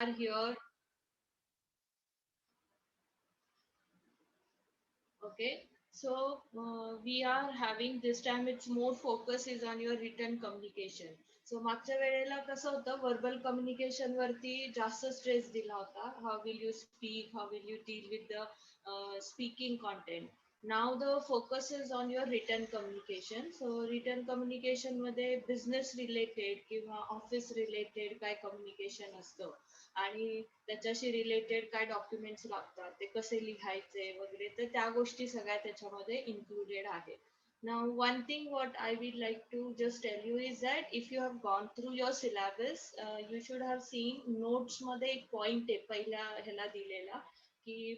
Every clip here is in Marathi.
here. Okay, so we are having this time, it's more focus is on your written communication. So मागच्या वेळेला कसं होतं, verbal communication वरती जास्त stress दिला होता. How will you speak, how will you deal with the speaking content. Now the focus is on your written communication. So written communication मध्ये business related किंवा office related काय communication असतं आणि त्याच्याशी रिलेटेड काय डॉक्युमेंट्स लागतात ते कसे लिहायचे वगैरे, तर त्या गोष्टी सगळ्या त्याच्यामध्ये इन्क्लुडेड आहे. Now one thing what I would like to just tell you is that if you have gone through your syllabus, you should have seen notes मध्ये एक पॉइंट आहे पहिल्या ह्याला दिलेला की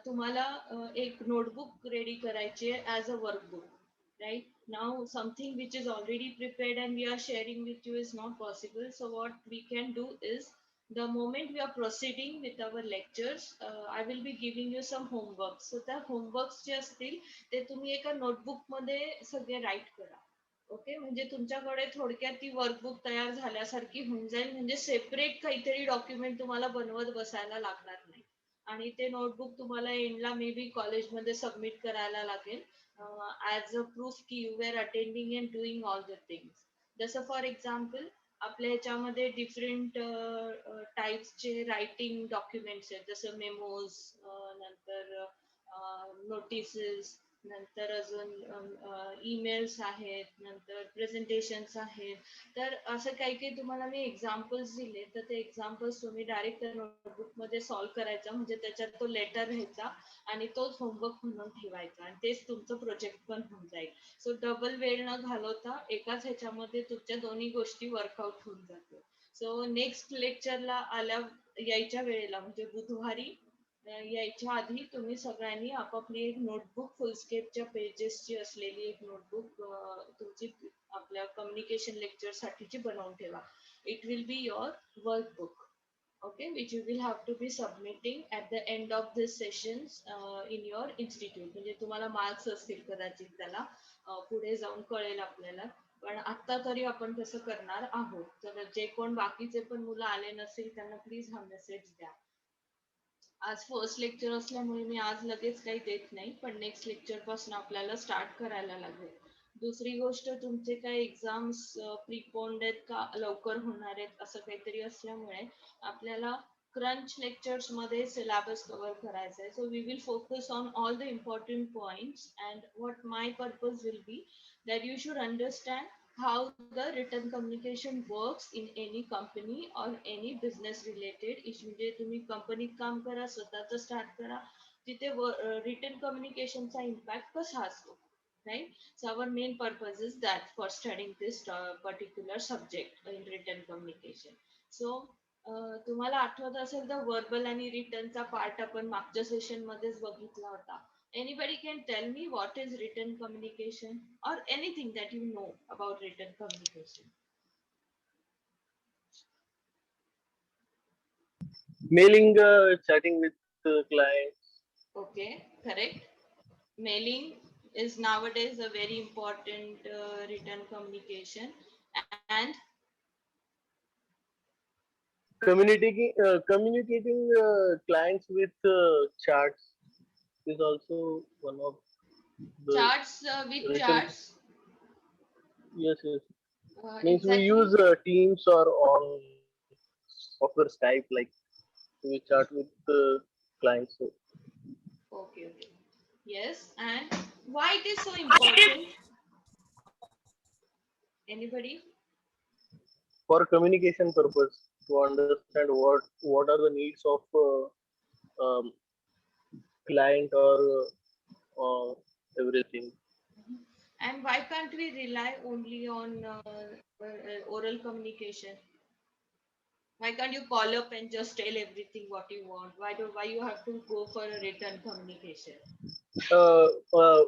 तुम्हाला एक नोटबुक रेडी करायची आहे as a workbook. Right now something which is already prepared and we are sharing with you is not possible, so what we can do is the moment we are proceeding with our lectures, I will be giving you some homework. So त्या homeworks जे असतील ते तुम्ही एका notebook मध्ये सगळे write करा. ओके, म्हणजे तुमच्याकडे थोडक्यात ती वर्कबुक तयार झाल्यासारखी होऊन जाईल, म्हणजे सेपरेट काहीतरी डॉक्युमेंट तुम्हाला बनवत बसायला लागणार नाही. आणि ते नोटबुक तुम्हाला एंडला मे बी कॉलेजमध्ये सबमिट करायला लागेल ॲज अ प्रूफ की you are attending and doing all the things. जसं फॉर एक्झाम्पल आपल्या ह्याच्यामध्ये डिफरंट टाईप्सचे रायटिंग डॉक्युमेंट्स आहेत, जसं मेमोज, नंतर नोटिसेस, नंतर अजून ईमेल्स आहेत, नंतर प्रेझेंटेशन्स आहेत. तर असं काही काही तुम्हाला मी एक्झाम्पल्स दिले, तर ते एक्झाम्पल्स तुम्ही डायरेक्ट त्या नोटबुकमध्ये सॉल्व्ह करायचा, म्हणजे त्याच्यात तो लेटर घ्यायचा आणि तोच होमवर्क म्हणून ठेवायचा आणि तेच तुमचं प्रोजेक्ट पण होऊन जाईल. सो डबल वेळ न घालवता एकाच ह्याच्यामध्ये तुमच्या दोन्ही गोष्टी वर्कआउट होऊन जातील. सो नेक्स्ट लेक्चरला यायच्या वेळेला म्हणजे बुधवारी यायच्या आधी तुम्ही सगळ्यांनी आपापली एक नोटबुक फुलस्केपच्या पेजेसची असलेली एक नोटबुक तुमची आपल्या कम्युनिकेशन लेक्चर साठीची बनवून ठेवा. It will be your workbook. Okay, which you will have to be submitting at the end of this sessions in your institute. म्हणजे तुम्हाला मार्क्स असतील कदाचित त्याला, पुढे जाऊन कळेल आपल्याला. पण आता तरी आपण तसं करणार आहोत. तर जे कोण बाकीचे पण मुलं आले नसेल त्यांना प्लीज हा मेसेज द्या. आज फर्स्ट लेक्चर असल्यामुळे मी आज लगेच काही देत नाही, पण नेक्स्ट लेक्चर पासून आपल्याला स्टार्ट करायला लागेल. दुसरी गोष्ट, तुमचे काही एक्झाम्स प्रीपोन्ड आहेत का लवकर होणार आहेत असं काहीतरी असल्यामुळे आपल्याला क्रंच लेक्चर्स मध्ये सिलेबस कव्हर करायचा आहे. So we will focus on all the important points and what my purpose will be that you should understand how the written communication works in any company or any business related issue. म्हणजे तुम्ही कंपनीत काम करा, स्वतःच स्टार्ट करा, तिथे written communication चा इम्पॅक्ट कसा असतो. Right, so our main purpose is that for studying this particular subject in written communication. So तुम्हाला आठवत असेल तर वर्बल आणि रिटनचा पार्ट आपण मागच्या सेशन मध्येच बघितला होता. Anybody can tell me what is written communication or anything that you know about written communication? Mailing, chatting with clients. Okay, correct. Mailing is nowadays a very important written communication. And Communicating clients with charts is also one of the charts, with written. charts, Yes, yes. Means we exactly. use Teams or on software Skype, like we chat with clients. So Okay, okay. Yes, and why it is so important? Anybody? for communication purpose, to understand what are the needs of client or everything. And why can't we rely only on oral communication? Why can't you call up and just tell everything what you want? Why you have to go for a written communication?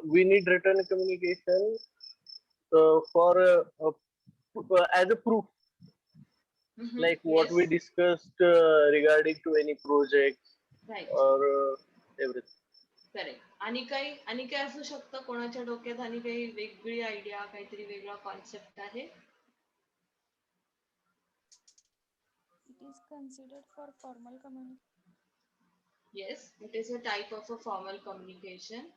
We need written communication for as a proof, like what we Yes, discussed regarding to any project right. or everything. Correct. आणि काय असू शकतं कोणाच्या डोक्यात, आणि काही वेगळी आयडिया, काहीतरी वेगळा कॉन्सेप्ट आहे? is considered for formal communication. Yes, it is a type of a formal communication.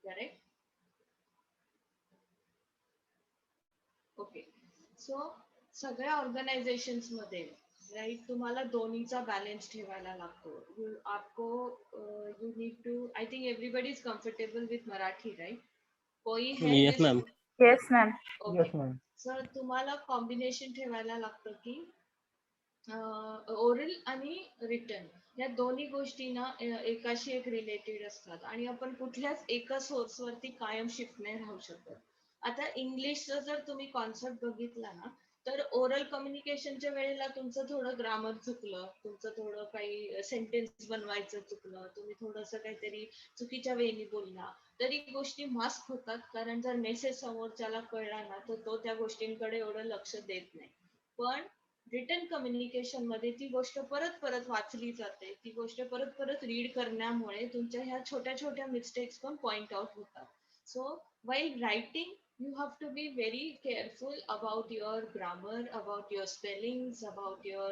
Correct. Okay. So सगळ्या ऑर्गनायझेशन्स मध्ये राईट तुम्हाला दोन्हीचा बॅलन्स ठेवायला लागतो. आपको you need to I think everybody is comfortable with Marathi right. कोई है Yes, ma'am. Yes, ma'am. Okay. Sir तुम्हाला कॉम्बिनेशन ठेवायला लागतं की ओरल आणि रिटन या दोन्ही गोष्टी ना एकाशी एक रिलेटेड असतात आणि आपण कुठल्याच एका सोर्स वरती कायम शिफ्ट नाही राहू शकत. आता इंग्लिशचा जर तुम्ही कॉन्सेप्ट बघितला ना तर ओरल कम्युनिकेशनच्या वेळेला तुमचं थोडं ग्रामर चुकलं, तुमचं थोडं काही सेंटेन्स बनवायचं चुकलं, तुम्ही थोडंसं काहीतरी चुकीच्या वेळी बोलला तरी गोष्टी मास्क होतात, कारण जर मेसेज समोरच्याला कळला ना तर तो त्या गोष्टींकडे एवढं लक्ष देत नाही. पण रिटन कम्युनिकेशन मध्ये ती गोष्ट परत परत वाचली जाते, ती गोष्ट परत परत रीड करण्यामुळे तुमच्या ह्या छोट्या छोट्या मिस्टेक्स पण पॉइंट आउट होतात. So while writing you have to be very careful about your grammar, about your spellings, about your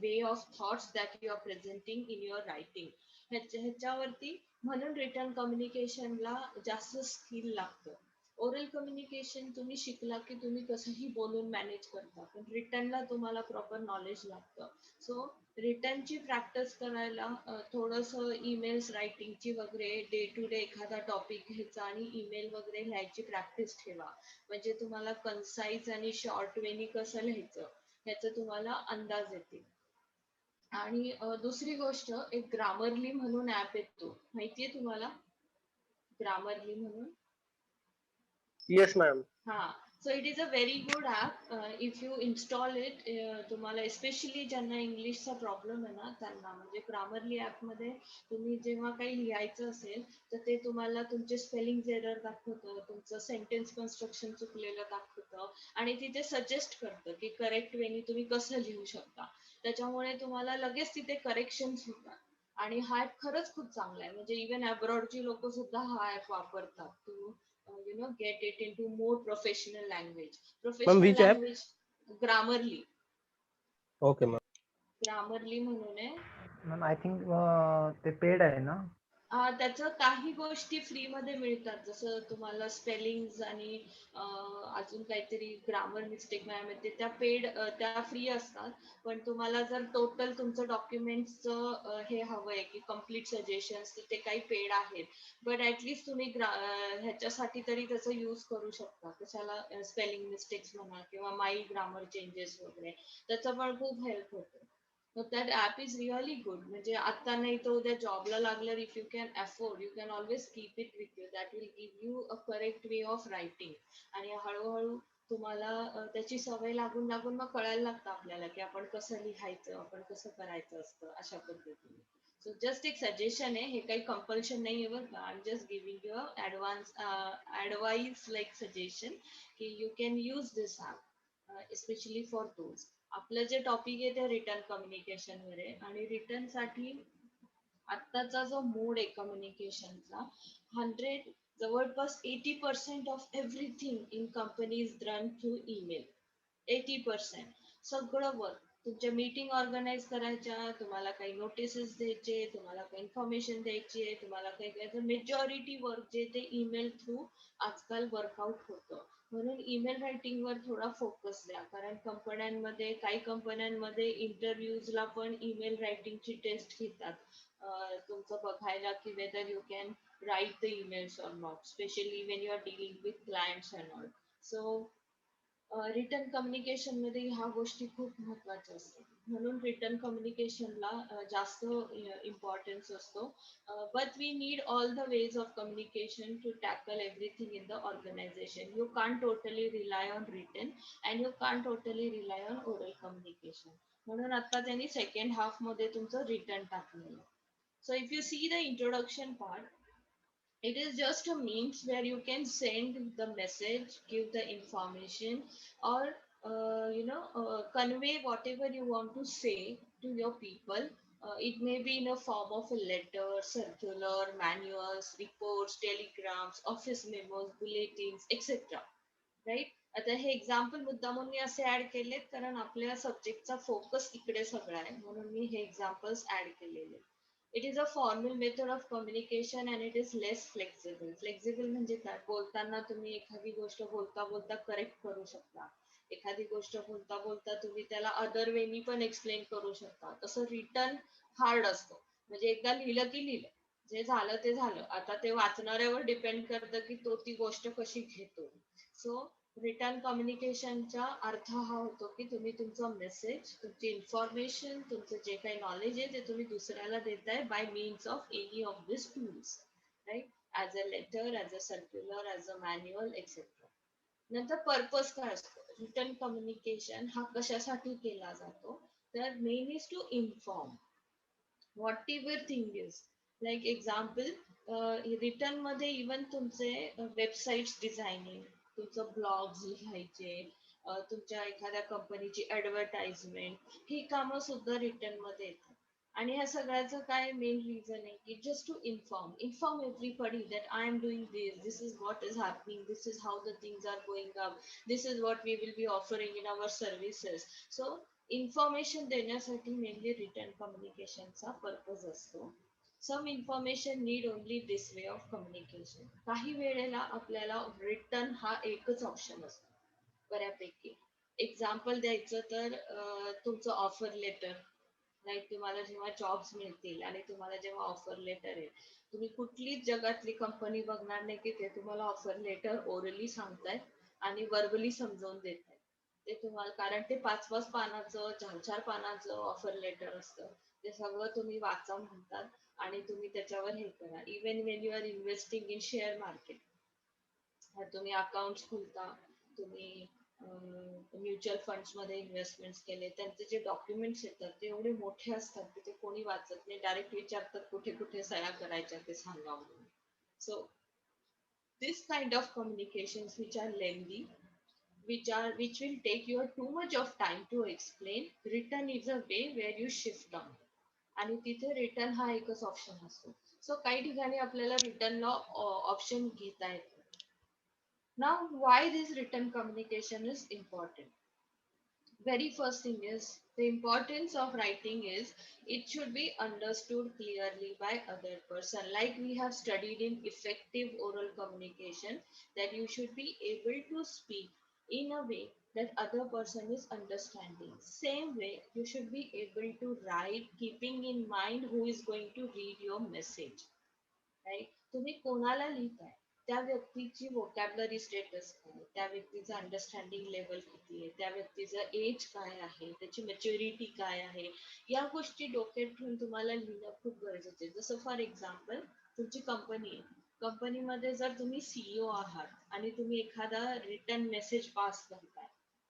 way of thoughts that you are presenting in your writing. ह्याच्यावरती म्हणून रिटन कम्युनिकेशनला जास्त स्किल लागतं. ओरल कम्युनिकेशन तुम्ही शिकला की तुम्ही कसंही बोलून मॅनेज करता, पण रिटनला तुम्हाला प्रॉपर नॉलेज लागतं. सो रिटनची प्रॅक्टिस करायला थोडंसं ईमेल्स रायटिंगची वगैरे डे टू डे एखादा टॉपिक घ्यायचा आणि ईमेल वगैरे लिहायची प्रॅक्टिस ठेवा. म्हणजे तुम्हाला कन्साइज आणि शॉर्ट वेनी कसं लिहायचं ह्याचं तुम्हाला अंदाज येतील. आणि दुसरी गोष्ट एक ग्रामरली म्हणून ऍप येतो, माहितीये तुम्हाला ग्रामरली म्हणून? Yes, ma'am. हा. So it is a very good app. If you install it, तुम्हाला स्पेशली ज्यांना इंग्लिशचा प्रॉब्लेम आहे ना त्यांना, म्हणजे ग्रामरली ऍप मध्ये तुम्ही जेव्हा काही लिहायचं असेल तर ते तुम्हाला तुमचे स्पेलिंग एरर दाखवतं, तुमचं सेंटेन्स कन्स्ट्रक्शन चुकलेलं दाखवतं आणि तिथे सजेस्ट करतं की करेक्ट वेनी तुम्ही कसं लिहू शकता. त्याच्यामुळे तुम्हाला लगेच तिथे करेक्शन्स होतात. आणि हा ऍप खरंच खूप चांगला आहे, म्हणजे इव्हन अब्रॉडची लोक सुद्धा हा ऍप वापरतात. Get it into more professional language. Professional which app? language, Grammarly. Okay, ma'am. Grammarly म्हणून आहे. मॅम आय थिंक ते पेड आहे ना? त्याचं काही गोष्टी फ्री मध्ये मिळतात, जसं तुम्हाला स्पेलिंग आणि अजून काहीतरी ग्रामर मिस्टेक मिळते त्या पेड, त्या फ्री असतात. पण तुम्हाला जर टोटल तुमचं डॉक्युमेंटचं हे हवंय की कम्प्लीट सजेशन्स तर ते काही पेड आहेत. बट ऍटलीस्ट तुम्ही ह्याच्यासाठी तरी त्याचा यूज करू शकता. कशाला स्पेलिंग मिस्टेक्स म्हणा किंवा माई ग्रामर चेंजेस वगैरे त्याचा पण खूप हेल्प होतो. So that app is really good. म्हणजे आता नाही तर उद्या जॉबला लागल्यावर if you can afford you can always keep it with you. That will give you a correct way of writing. आणि हळूहळू तुम्हाला त्याची सवय लागून लागून मग कळायला लागतं आपल्याला की आपण कसं लिहायचं, आपण कसं करायचं असतं अशा पद्धतीने. सो जस्ट एक सजेशन आहे, हे काही कंपल्शन नाही आहे बरं का. I am just giving you advance advice like suggestion की you can use this app especially for those. आपलं जे टॉपिक आहे ते रिटर्न कम्युनिकेशन वर आहे आणि रिटर्न साठी आत्ताचा जो मोड आहे कम्युनिकेशनचा 100 जवळपास 80% of everything in company is run through email. 80% सगळं वर्क. तुमच्या मीटिंग ऑर्गनाईज करायच्या, तुम्हाला काही नोटिसेस द्यायचे, तुम्हाला काही इन्फॉर्मेशन द्यायची आहे, तुम्हाला काही मेजॉरिटी वर्क जे ते ईमेल थ्रू आजकाल वर्कआउट होतं. म्हणून ईमेल रायटिंग वर थोडा फोकस द्या, कारण कंपन्यांमध्ये काही कंपन्यांमध्ये इंटरव्ह्यूजला पण ईमेल रायटिंगची टेस्ट घेतात. तुमचं बघायला की whether you can write the emails or not, specially when you are dealing with clients and all. So written communication मध्ये ह्या गोष्टी खूप महत्वाच्या असतात. म्हणून रिटर्न कम्युनिकेशनला जास्त इम्पॉर्टन्स असतो. But we need all the ways of communication to tackle everything in the organisation. You can't totally rely on written and you can't totally rely on oral communication. म्हणून आता त्यांनी सेकंड हाफ मध्ये तुमचं रिटर्न टाकलेलं. So if you see the introduction part, it is just a means where you can send the message, give the information, or convey whatever you want to say to your people. It may be in a form of a letter, circular, manuals, reports, telegrams, office memos, bulletins, etc. Right? आता हे एक्झाम्पल मुद्दामून मी असे ऍड केलेत कारण आपल्या सब्जेक्टचा फोकस इकडे सगळा आहे म्हणून मी हे एक्झाम्पल्स ऍड केलेले. It is a formal method of communication and it is less flexible. Flexible म्हणजे काय, बोलताना तुम्ही एखादी गोष्ट बोलता बोलता करेक्ट करू शकता, एखादी गोष्ट बोलता बोलता तुम्ही त्याला अदर वेनी पण एक्सप्लेन करू शकता. तसं रिटर्न हार्ड असतं, म्हणजे एकदा लिहिलं की लिहिलं, जे झालं ते झालं. आता ते वाचणाऱ्यावर डिपेंड करतं की तो ती गोष्ट कशी घेतो. सो रिटर्न कम्युनिकेशनचा अर्थ हा होतो की तुम्ही तुमचं मेसेज, तुमची इन्फॉर्मेशन, तुमचं जे काही नॉलेज आहे ते तुम्ही दुसऱ्याला देताय by means of any of this tools, right? As a letter, as a circular, as a manual etcetera. नंतर पर्पज काय असतो, रिटर्न कम्युनिकेशन हा कशासाठी केला जातो, तर main is to inform whatever thing is. Like example, written मध्ये इवन तुमचे वेबसाईट्स डिझायनिंग, तुमचं ब्लॉग्स लिहायचे, तुमच्या एखाद्या कंपनीची ऍडव्हर्टाइजमेंट, ही कामं सुद्धा रिटर्न मध्ये येतात. आणि ह्या सगळ्याचं काय मेन रिझन आहे की just to inform everybody that I am doing this is what is happening, this is how the things are going up, this is what we will be offering in our services. So information देण्यासाठी मेनली रिटर्न कम्युनिकेशनचा पर्पज असतो. Some information need only this way of communication. काही वेळेला आपल्याला रिटर्न हा एकच ऑप्शन असतो बऱ्यापैकी. एक्झाम्पल द्यायचं तर तुमचं ऑफर लेटर, लाईक तुम्हाला जेव्हा जॉब्स मिळतील आणि तुम्हाला जेव्हा ऑफर लेटर आहे, तुम्ही कुठलीच जगातली कंपनी बघणार नाही की ते तुम्हाला ऑफर लेटर ओरली सांगतायत आणि वर्बली समजावून देत. ते तुम्हाला, कारण ते 5-5 पानाचं 4-4 पानाचं ऑफर लेटर असतं. ते सगळं तुम्ही वाचा म्हणतात आणि तुम्ही त्याच्यावर हे करा. Even when you are investing in share market, तुम्ही अकाउंट खुलता, तुम्ही म्युच्युअल फंड्स मध्ये इन्व्हेस्टमेंट केले, त्यांचे जे डॉक्युमेंट्स येतात ते एवढे मोठे असतात की ते कोणी वाचत नाही, डायरेक्ट विचारतात कुठे कुठे सह्या करायच्या ते सांगा म्हणून. So this kind of communications which are lengthy, which will take you too much of time to explain, written is a way where you shift down. आणि तिथे रिटर्न हा एकच ऑप्शन असतो. सो काही ठिकाणी आपल्याला रिटर्नला ऑप्शन घेता येतो. Now, why this written communication is important? Very first thing is the importance of writing is it should be understood clearly by other person. Like we have studied in effective oral communication, that you should be able to speak in a way that other person is understanding. Same way you should be able to write keeping in mind who is going to read your message. Right? तुम्ही कोणाला लिहिताय, त्या व्यक्तीची वोकॅबलरी स्टेटस काय, त्या व्यक्तीचं अंडरस्टँडिंग लेवल किती आहे, त्या व्यक्तीचं एज काय आहे, त्याची मॅच्युरिटी काय आहे, या गोष्टी डोक्यात ठेवून तुम्हाला लिहिणं खूप गरजेचं आहे. जसं फॉर एक्झाम्पल तुमची कंपनी आहे, कंपनीमध्ये जर तुम्ही सीईओ आहात आणि तुम्ही एखादा रिटर्न मेसेज पास करताय,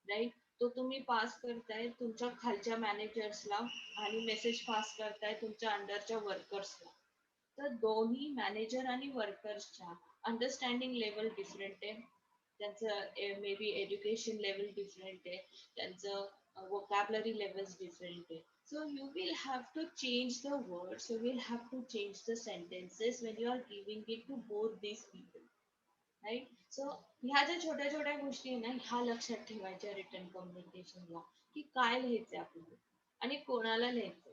राईट? तो तुम्ही पास करताय तुमच्या खालच्या मॅनेजर्सला आणि मेसेज पास करताय तुमच्या अंडरच्या वर्कर्सला. तर दोन्ही मॅनेजर आणि वर्कर्सच्या अंडरस्टँडिंग लेवल डिफरंट आहे, त्यांचं may be education level different आहे, त्यांचं वोकॅबलरी लेवल्स डिफरंट आहे. So you will have to change the words, you will have to change the sentences when you are giving it to both these people, right? So ह्या ज्या छोट्या छोट्या गोष्टी आहे ना, ह्या लक्षात ठेवायच्या रिटर्न कम्युनिकेशनला, की काय लिहायचंय आपल्याला आणि कोणाला लिहायचंय.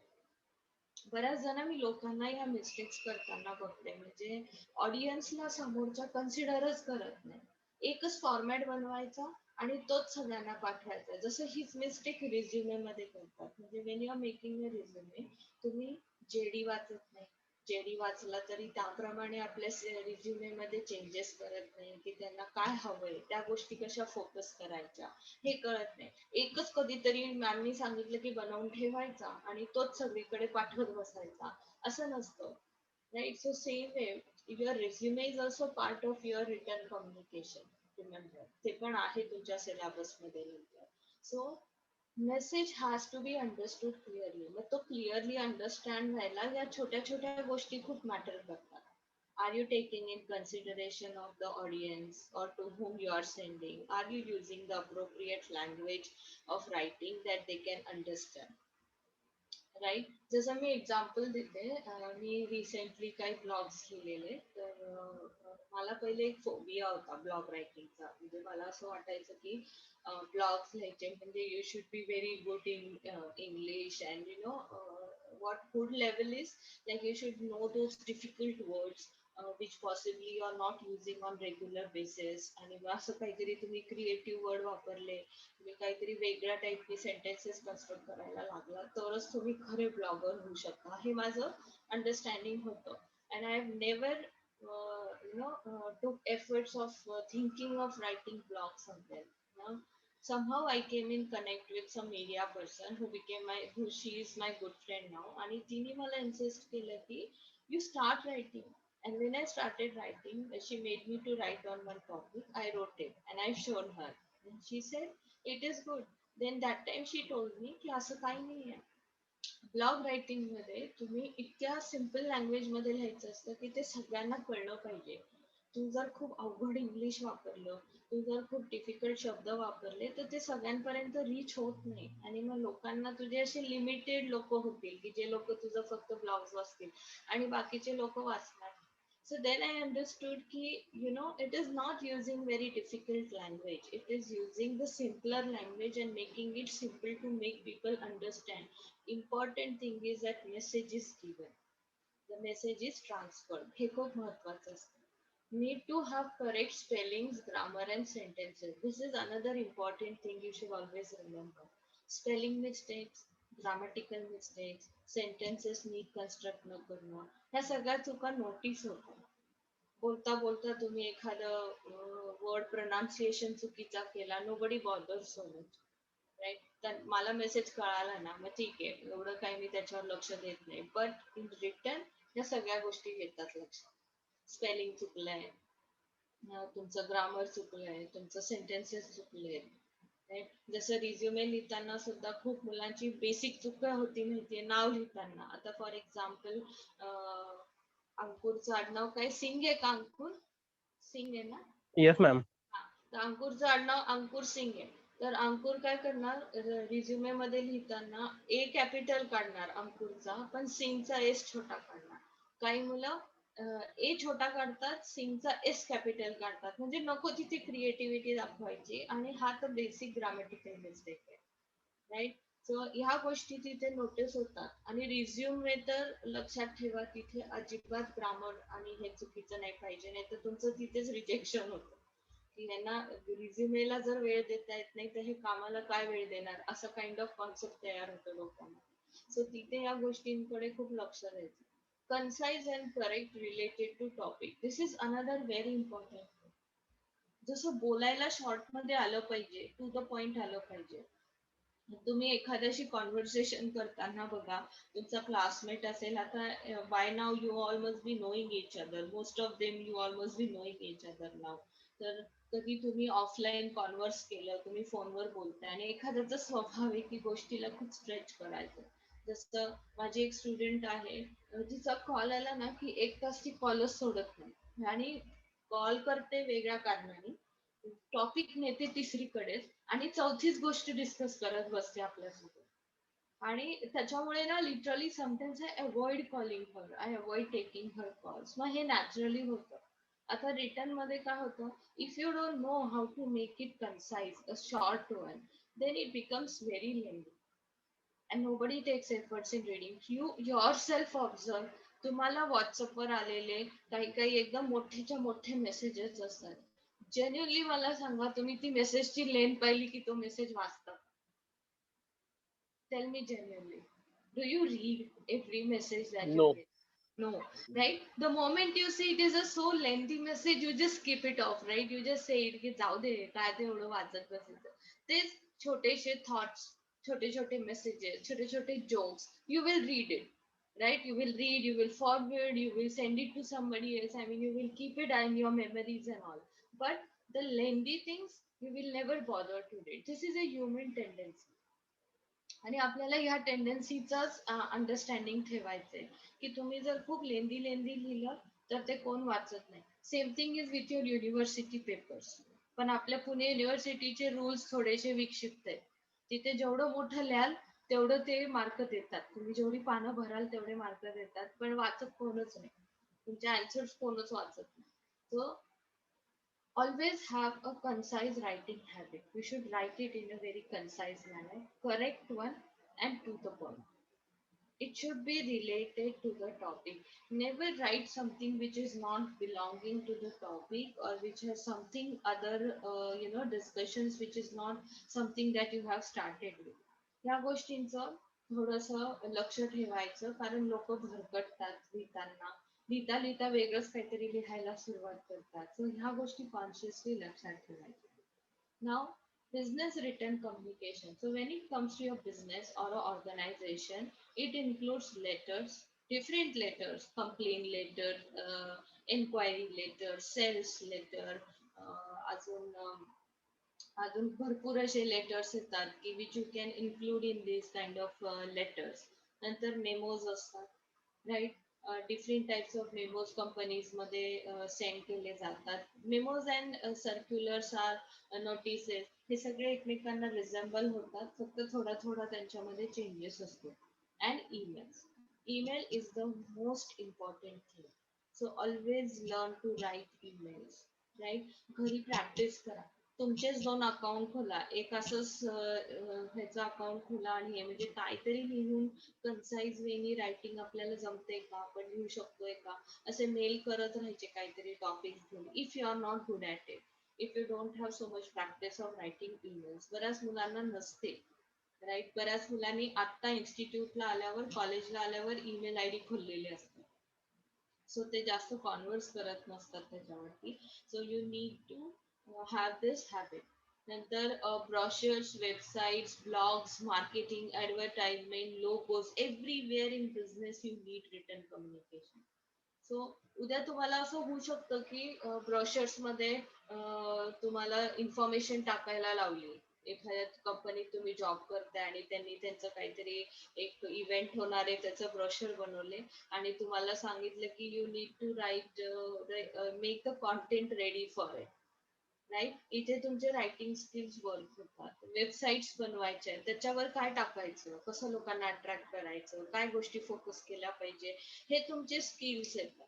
बऱ्याच जण मी लोकांना ह्या मिस्टेक्स करताना बघते, म्हणजे ऑडियन्सला समोरच्या कन्सिडरच करत नाही. एकच फॉर्मॅट बनवायचा आणि तोच सगळ्यांना पाठवायचा. जसं हीच मिस्टेक रिझ्युमे मध्ये करतात. म्हणजे when you are making a resume, तुम्ही जेडी वाचत नाही, जेडी वाचला तरी त्याप्रमाणे आपल्या रिझ्युमे मध्ये चेंजेस करत नाही, की त्यांना काय हवंय त्या गोष्टी कशा फोकस करायच्या हे कळत नाही. एकच कधीतरी मॅमनी सांगितलं की बनवून ठेवायचा आणि तोच सगळीकडे पाठवत बसायचा, असं नसतं, right? So same way your resume is also part of your written communication. Remember, ते पण आहे तुमच्या सिलेबस मध्ये नंतर. So message has to be understood clearly. मग तो क्लिअरली अंडरस्टँड व्हायला या छोट्या छोट्या गोष्टी खूप मॅटर करतात. Are you taking in consideration of the audience or to whom you are sending? Are you using the appropriate language of writing that they can understand? Right. जसं मी एक्झाम्पल देते, मी रिसेंटली काही ब्लॉग्स लिहिलेले, तर मला पहिले एक फोबिया होता ब्लॉग रायटिंगचा. म्हणजे मला असं वाटायचं की ब्लॉग्स लिहायचे म्हणजे you should be very good in English and you know what good level is, like you should know those difficult words which possibly you are not using on regular basis. आणि मग असं काहीतरी तुम्ही क्रिएटिव्ह वर्ड वापरले, तुम्ही काहीतरी वेगळ्या टाईपचे सेंटेन्सेस कन्स्ट्रक्ट करायला लागला तरच तुम्ही खरे ब्लॉगर होऊ शकता, हे माझं अंडरस्टँडिंग होतं. And I have never took efforts of thinking of writing blogs on them. Somehow I came in connect with some media person who became she is my good friend now, आणि तिने मला insist केलं की you start writing. And when I started writing, she made me to write on one topic. I wrote it and I showed her, and she said it is good. Then that time she told me की असं काही नाही आहे. ब्लॉग रायटिंग मध्ये तुम्ही इतक्या सिम्पल लँग्वेज मध्ये लिहायचं असतं की ते सगळ्यांना कळलं पाहिजे. तू जर खूप अवघड इंग्लिश वापरलं, तू जर खूप डिफिकल्ट शब्द वापरले, तर ते सगळ्यांपर्यंत रीच होत नाही. आणि मग लोकांना तुझे असे लिमिटेड लोक होतील की जे लोक तुझं फक्त ब्लॉग्स वाचतील आणि बाकीचे लोक वाचणार. So then I understood ki, it is not using very difficult language. It is using the simpler language and making it simple to make people understand. Important thing is that message is given. The message is transferred. हे खूप महत्त्वाचं असतं. Need to have correct spellings, grammar and sentences. This is another important thing you should always remember. Spelling mistakes, grammatical mistakes, sentences NEET construct न करणं, ह्या सगळ्या चुका नोटीस होतात. बोलता बोलता तुम्ही एखादं वर्ड प्रोनाउन्सिएशन चुकीचा केला, nobody bothers so much, right. तर मला मेसेज कळाला ना, मग ठीक आहे, एवढं काही मी त्याच्यावर लक्ष देत नाही. बट इन रिटर्न या सगळ्या गोष्टी येतात लक्षात. स्पेलिंग चुकलंय, तुमचं ग्रामर चुकलंय, तुमचं सेंटेन्सेस चुकले. जसं रिझ्युमे लिहिताना सुद्धा खूप मुलांची बेसिक चुक होती माहितीये, नाव लिहिताना. आता फॉर एक्झाम्पल अंकुरचं आडनाव काय, सिंग आहे का अंकुर? सिंग आहे ना? Yes ma'am. तर अंकुरचं आडनाव अंकुर सिंग आहे. तर अंकुर काय करणार, रिझ्युमे मध्ये लिहिताना ए कॅपिटल काढणार अंकुरचा, पण सिंगचा एस छोटा काढणार. काही मुलं ए छोटा काढतात, सिंगचा एस कॅपिटल काढतात. म्हणजे नको तिथे क्रिएटिव्हिटी दाखवायची, आणि हा तर बेसिक ग्रामॅटिकल मिस्टेक आहे, राईट. सो ह्या गोष्टी तिथे नोटीस होतात. आणि रिझ्युमे तर लक्षात ठेवा, तिथे अजिबात ग्रामर आणि हे चुकीचं नाही पाहिजे, नाही तर तुमचं तिथेच रिजेक्शन होतं. की यांना रिझ्युमेला जर वेळ देता येत नाही तर हे कामाला काय वेळ देणार, असं काइंड ऑफ कॉन्सेप्ट तयार होतो लोकांना. सो तिथे या गोष्टींकडे खूप लक्ष द्यायचं. Concise and correct related to topic, this is another very important. जसं बोलायला शॉर्ट मध्ये आलं पाहिजे, टू द पॉइंट आलं पाहिजे. तुम्ही एखाद्याशी कॉन्व्हर्सेशन करताना बघा, तुमचा क्लासमेट असेल, आता by now you all must be knowing each other, most of them you all must be knowing each other now. तर कधी तुम्ही ऑफलाईन कॉन्व्हर्स केलं, तुम्ही फोनवर बोलताय आणि एखाद्याचा स्वभाव आहे की गोष्टीला खूप स्ट्रेच करायचं. जसं माझी एक स्टुडंट आहे, तिचा कॉल आला ना की 1 तास ती कॉलच सोडत नाही, आणि कॉल करते वेगळ्या कारणाने, टॉपिक नेते तिसरीकडेच, आणि चौथीच गोष्ट डिस्कस करत बसते आपल्यासोबत. आणि त्याच्यामुळे ना literally sometimes I avoid calling her, I avoid taking her calls. मग हे नॅचरली होतं. आता रिटर्न मध्ये काय होतं, if you don't know how to make it concise, a short one, then it becomes very lengthy and nobody takes efforts in reading. You yourself observe, तुम्हाला व्हॉट्सअपवर आलेले काही काही एकदम मोठेच्या मोठे मेसेजेस असतात. जेन्युअनली मला सांगा, तुम्ही ती मेसेजची लेंथ पाहिली की तो मेसेज वाचता? Tell me genuinely, do you read every message that you No. get? No, right? The moment you see it is a so lengthy message, you just skip it off, right? You just say it की जाऊ दे, काय ते एवढं वाचत बसायचं. तेच छोटेसे thoughts, छोटे छोटे messages, छोटे छोटे jokes, you will read it, right? You will read, you will forward, you will send it to somebody else. I mean, you will keep it in your memories and all. But the lengthy things, you will never bother to read. This is a human tendency. आणि आपल्याला ह्या टेंडन्सीचाच अंडरस्टँडिंग ठेवायचंय की तुम्ही जर खूप लेंदी लेंदी लिहिलं तर ते कोण वाचत नाही. Same thing is with your university papers. पण आपल्या पुणे युनिव्हर्सिटीचे रूल्स थोडेसे विक्षिप्त आहेत. तिथे जेवढं मोठं लिहाल तेवढं ते मार्क देतात. तुम्ही जेवढी पानं भराल तेवढे मार्क देतात, पण वाचत कोणच नाही. तुमचे आन्सर्स कोणच वाचत नाही. So always have a concise writing habit. You should write it in a very concise manner, correct one, and to the point. It should be related to the topic. Never write something which is not belonging to the topic, or which has something other, discussions which is not something that you have started with. ह्या गोष्टींचं थोडंसं लक्ष ठेवायचं, कारण लोक भरकटतात लिहिताना. लिहिता लिहिता वेगळंच काहीतरी लिहायला सुरुवात करतात. सो ह्या गोष्टी कॉन्शियसली लक्षात ठेवायच्या. Now, business written communication. So, when it comes to your business or a organization, it includes letters, different letters, complaint letter, inquiry letter, sales letter, अजून अजून भरपूर असे लेटर्स येतात की which you can include in this kind of letters. नंतर मेमोज असतात, right. Different types of memos companies मध्ये सेंड केले जातात. Memos and circulars are notices, हे सगळे एकमेकांना रिझेंबल होतात, फक्त थोडा थोडा त्यांच्यामध्ये चेंजेस असतो. And emails. Email is the most important thing. So always learn to write emails, right. घरी प्रॅक्टिस करा. तुमचेच दोन अकाउंट खोला, एक असंच ह्याचं अकाउंट खोला आणि हे म्हणजे काहीतरी लिहून कन्साइज वेनी रायटिंग आपल्याला जमते का, आपण लिहू शकतोय का, असे मेल करत राहायचे काहीतरी टॉपिक घेऊन. If you are not good at it, if you don't have so much practice of writing emails. बऱ्याच मुलांना नसते, राईट. बऱ्याच मुलांनी आत्ता इन्स्टिट्यूटला आल्यावर, कॉलेजला आल्यावर ईमेल आय डी खोललेले असतात. सो ते जास्त कॉन्व्हर्स करत नसतात त्याच्यावरती. So you need to have this habit. नंतर brochures, websites, blogs, marketing, advertisement, logos, everywhere in business you need written communication. So उद्या तुम्हाला असं होऊ शकतं की ब्रॉशर्स मध्ये तुम्हाला इन्फॉर्मेशन टाकायला लावली. एखाद्या कंपनीत तुम्ही जॉब करताय आणि त्यांनी त्यांचं काहीतरी एक इव्हेंट होणार आहे त्याचं ब्रॉशर बनवले आणि तुम्हाला सांगितलं की you need to write, make the content ready for it, right. इथे तुमचे रायटिंग स्किल्स वर्क होतात. वेबसाईट्स बनवायच्या आहेत, त्याच्यावर काय टाकायचं, कसं लोकांना अट्रॅक्ट करायचं, काय गोष्टी फोकस केल्या पाहिजे, हे तुमचे स्किल्स आहेत.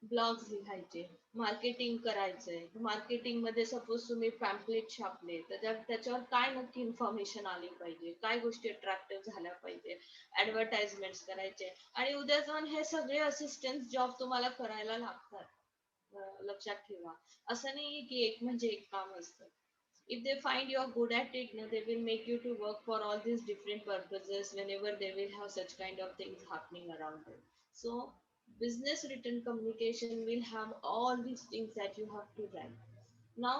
ब्लॉग्स लिहायचे, मार्केटिंग करायचंय. मार्केटिंग मध्ये सपोज तुम्ही पॅम्पलेट छापले तर त्याच्यावर काय नक्की इन्फॉर्मेशन आली पाहिजे, काय गोष्टी अट्रॅक्टिव्ह झाल्या पाहिजे, ऍडव्हर्टाइजमेंट करायचे. आणि उद्या जाऊन हे सगळे असिस्टंट जॉब तुम्हाला करायला लागतात. लक्षात ठेवा, असं नाही की एक म्हणजे एक काम असतं. If they find you're good at it, no, they will make you to work for all these different purposes whenever they will have such kind of things happening around them. So business written communication will have all these things that you have to write. Now,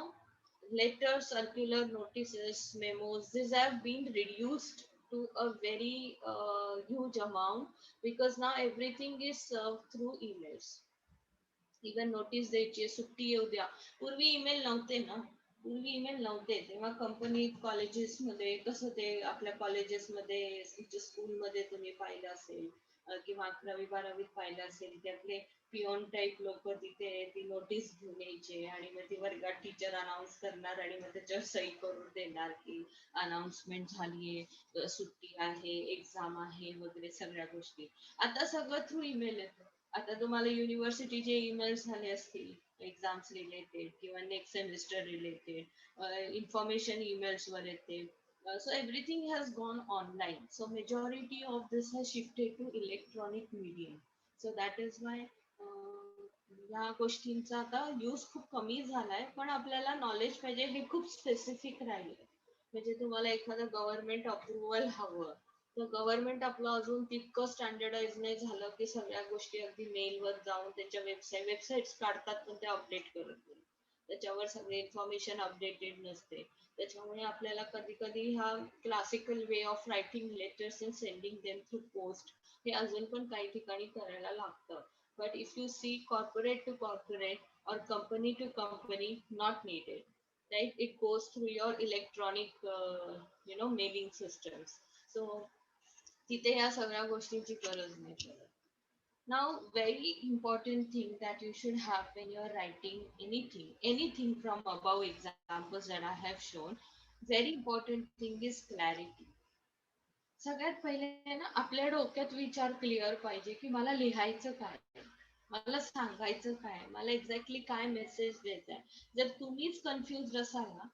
letters, circular notices, memos, these have been reduced to a very huge amount because now everything is served through emails. Even notice द्यायची, सुट्टी येऊ द्या. पूर्वी ईमेल नव्हते ना, पूर्वी ईमेल नव्हते. तेव्हा कंपनीत, कॉलेजेसमध्ये कसं ते आपल्या कॉलेजेसमध्ये, स्कूलमध्ये तुम्ही पाहिलं असेल किंवा 11वी-12वीत पाहिलं असेल की आपले पिओन टाईप लोक तिथे ती नोटीस घेऊन यायचे आणि मग ती वर्गात टीचर अनाऊन्स करणार आणि मग त्याच्यावर सही करून देणार की अनाउन्समेंट झालीये, सुट्टी आहे, एक्झाम आहे वगैरे सगळ्या गोष्टी. आता सगळं थ्रू ईमेल येतं. आता तुम्हाला युनिव्हर्सिटीचे ईमेल झाले असतील एक्झाम्स रिलेटेड किंवा next semester related, information emails वर येते. So everything has gone online. So majority of this has shifted to electronic medium. So that is why या गोष्टींचा आता यूज खूप कमी झालाय, पण आपल्याला नॉलेज पाहिजे हे खूप स्पेसिफिक राहिले. म्हणजे तुम्हाला एखादं गव्हर्नमेंट अप्रुव्हल हवं, तर गव्हर्नमेंट आपलं अजून तितकं स्टँडर्डाइज नाही झालं की सगळ्या गोष्टी अगदी मेलवर जाऊन त्यांच्या वेबसाईट्स काढतात पण ते अपडेट करत नाही. त्याच्यावर सगळे इन्फॉर्मेशन अपडेटेड नसते. त्याच्यामुळे आपल्याला कधी कधी हा classical way of writing letters and sending them through post हे अजून पण काही ठिकाणी करायला लागतं. But if you see corporate to corporate or company to company, not needed, right? It goes through your electronic mailing systems. So तिथे या सगळ्या गोष्टींची गरज नाही पडत. Now, very important thing that you should have when you are writing anything from above examples that I have shown, very important thing is clarity. सगळ्यात पहिले ना आपल्या डोक्यात विचार क्लिअर पाहिजे की मला लिहायचं काय, मला सांगायचं काय, मला एक्झॅक्टली काय मेसेज द्यायचा आहे. जर तुम्हीच कन्फ्युज असाल ना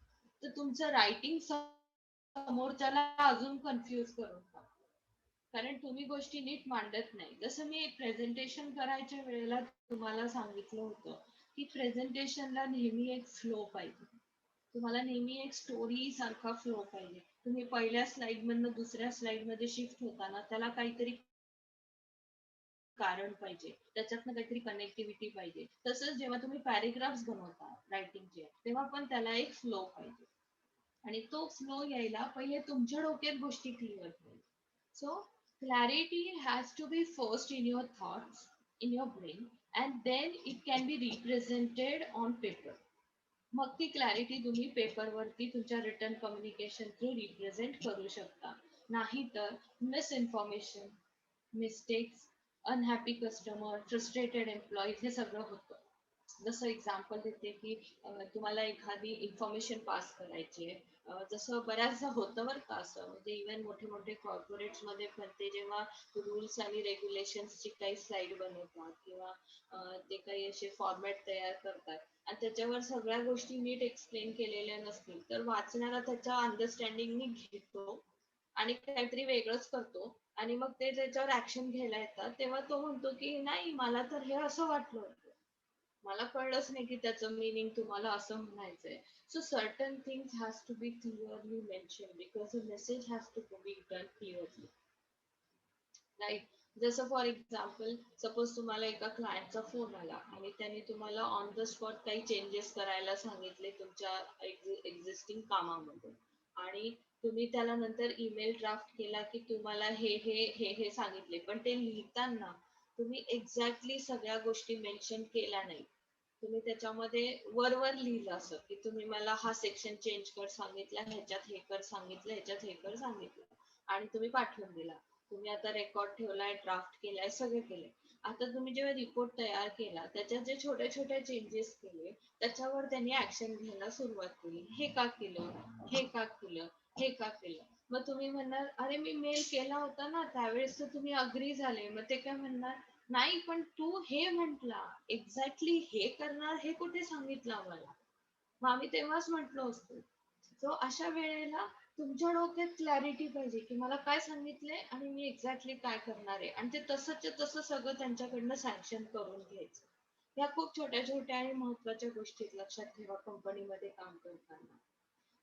तर तुमचं रायटिंग समोरच्याला अजून कन्फ्युज करून टाकतं. कारण तुम्ही गोष्टी नीट मांडत नाही. जसं मी प्रेझेंटेशन करायच्या वेळेला तुम्हाला सांगितलं होतं की प्रेझेंटेशनला नेहमी एक फ्लो पाहिजे. तुम्हाला नेहमी एक स्टोरी सारखा फ्लो पाहिजे. तुम्ही पहिल्या स्लाइड मधनं दुसऱ्या स्लाइड मध्ये शिफ्ट होताना त्याला काहीतरी कारण पाहिजे, त्याच्यातनं काहीतरी कनेक्टिव्हिटी पाहिजे. तसंच जेव्हा तुम्ही पॅरेग्राफ्स बनवता रायटिंगचे तेव्हा पण त्याला एक फ्लो पाहिजे. आणि तो फ्लो यायला पहिले तुमच्या डोक्यात गोष्टी क्लिअर पाहिजे. So clarity has to be first in your thoughts, in your brain, and then it can be represented on paper. मग ती क्लॅरिटी तुम्ही पेपरवरती तुमच्या रिटर्न कम्युनिकेशन थ्रू रिप्रेझेंट करू शकता. नाहीतर misinformation, mistakes, unhappy customer, frustrated employees हे सगळं होतं. जसं एक्झाम्पल देते की तुम्हाला एखादी इन्फॉर्मेशन पास करायची आहे. जसं बऱ्याचदा होतं बरं का असं, म्हणजे इव्हन मोठे मोठे कॉर्पोरेट्स मध्ये पण ते जेव्हा रूल्स आणि रेग्युलेशन्सची काही स्लाइड बनवतात किंवा ते काही असे फॉर्मॅट तयार करतात आणि त्याच्यावर सगळ्या गोष्टी नीट एक्सप्लेन केलेल्या नसतील तर वाचणारा त्याच्या अंडरस्टँडिंगनी घेतो आणि काहीतरी वेगळंच करतो. आणि मग ते त्याच्यावर ऍक्शन घ्यायला येतात तेव्हा तो म्हणतो की नाही मला तर हे असं वाटलं होतं, मला कळलंच नाही की त्याचं मीनिंग तुम्हाला असं म्हणायचंय. So certain things has to be clearly mention because the message has to be done clearly. Right. जसं फॉर एक्झाम्पल सपोज तुम्हाला एका क्लायंटचा फोन आला आणि त्यांनी तुम्हाला ऑन द स्पॉट काही चेंजेस करायला सांगितले तुमच्या एक्झिस्टिंग कामामध्ये आणि तुम्ही त्याला नंतर ईमेल ड्राफ्ट केला की तुम्हाला हे हे हे हे सांगितले पण ते लिहिताना तुम्ही एक्झॅक्टली सगळ्या गोष्टी मेन्शन केल्या नाही. तुम्ही त्याच्यामध्ये वर लिहिलं असं की तुम्ही मला हा सेक्शन चेंज कर सांगितला, ह्याच्यात हे कर सांगितलं, ह्याच्यात हे कर सांगितलं आणि तुम्ही पाठवून दिला. तुम्ही आता रेकॉर्ड ठेवलाय, ड्राफ्ट केलाय, सगळे केले. आता तुम्ही जेव्हा रिपोर्ट तयार केला त्याच्यात जे छोटे छोटे चेंजेस केले त्याच्यावर त्यांनी ऍक्शन घ्यायला सुरुवात केली. हे का केलं, हे का केलं, हे का केलं. मग तुम्ही म्हणणार अरे मी मेल केला होता ना त्यावेळेस तर तुम्ही अग्री झाले. मग ते काय म्हणणार नाही पण तू हे म्हंटला, एक्झॅक्टली हे करणार हे कुठे सांगितलं आम्हाला. मग आम्ही तेव्हाच म्हटलो असतो. सो अशा वेळेला तुमच्या डोक्यात क्लॅरिटी पाहिजे की मला काय सांगितलंय आणि मी एक्झॅक्टली काय करणार आहे आणि ते तसंच्या तसं सगळं त्यांच्याकडनं सँक्शन करून घ्यायचं. या खूप छोट्या छोट्या आणि महत्वाच्या गोष्टी लक्षात ठेवा कंपनीमध्ये काम करताना.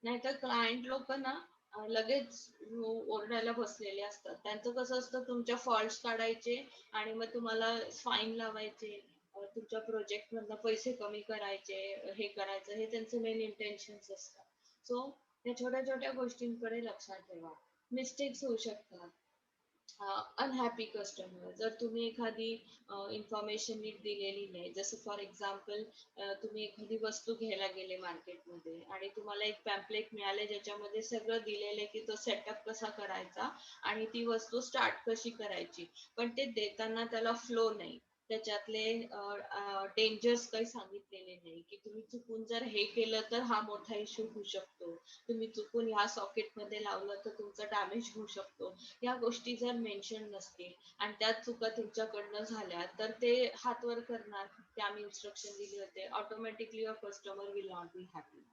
नाहीतर क्लायंट लोक ना लगेच ओरडायला बसलेले असतात. त्यांचं कसं असतं तुमच्या फॉल्ट्स काढायचे आणि मग तुम्हाला फाईन लावायचे, तुमच्या प्रोजेक्ट मधनं पैसे कमी करायचे, हे करायचं, हे त्यांचं मेन इंटेन्शन्स असतात. सो या छोट्या छोट्या गोष्टींकडे लक्षात ठेवा. मिस्टेक्स होऊ शकतात. अनहॅपी कस्टमर, जर तुम्ही एखादी इन्फॉर्मेशन नीट दिलेली नाही, जसं फॉर एक्झाम्पल तुम्ही एखादी वस्तू घ्यायला गेले मार्केटमध्ये आणि तुम्हाला एक पॅम्पलेट मिळाले ज्याच्यामध्ये सगळं दिलेलं की तो सेटअप कसा करायचा आणि ती वस्तू स्टार्ट कशी करायची, पण ते देताना त्याला फ्लो नाही, त्याच्यातले डेंजर्स काही सांगितलेले नाही की तुम्ही चुकून जर हे केलं तर हा मोठा इश्यू होऊ शकतो, तुम्ही चुकून ह्या सॉकेट मध्ये लावलं तर तुमचं डॅमेज होऊ शकतो. या गोष्टी जर मेन्शन नसतील आणि त्यात चुका तुमच्याकडनं झाल्या तर ते हात वर करणार की आम्ही इन्स्ट्रक्शन दिले होते, automatically your customer will not be happy.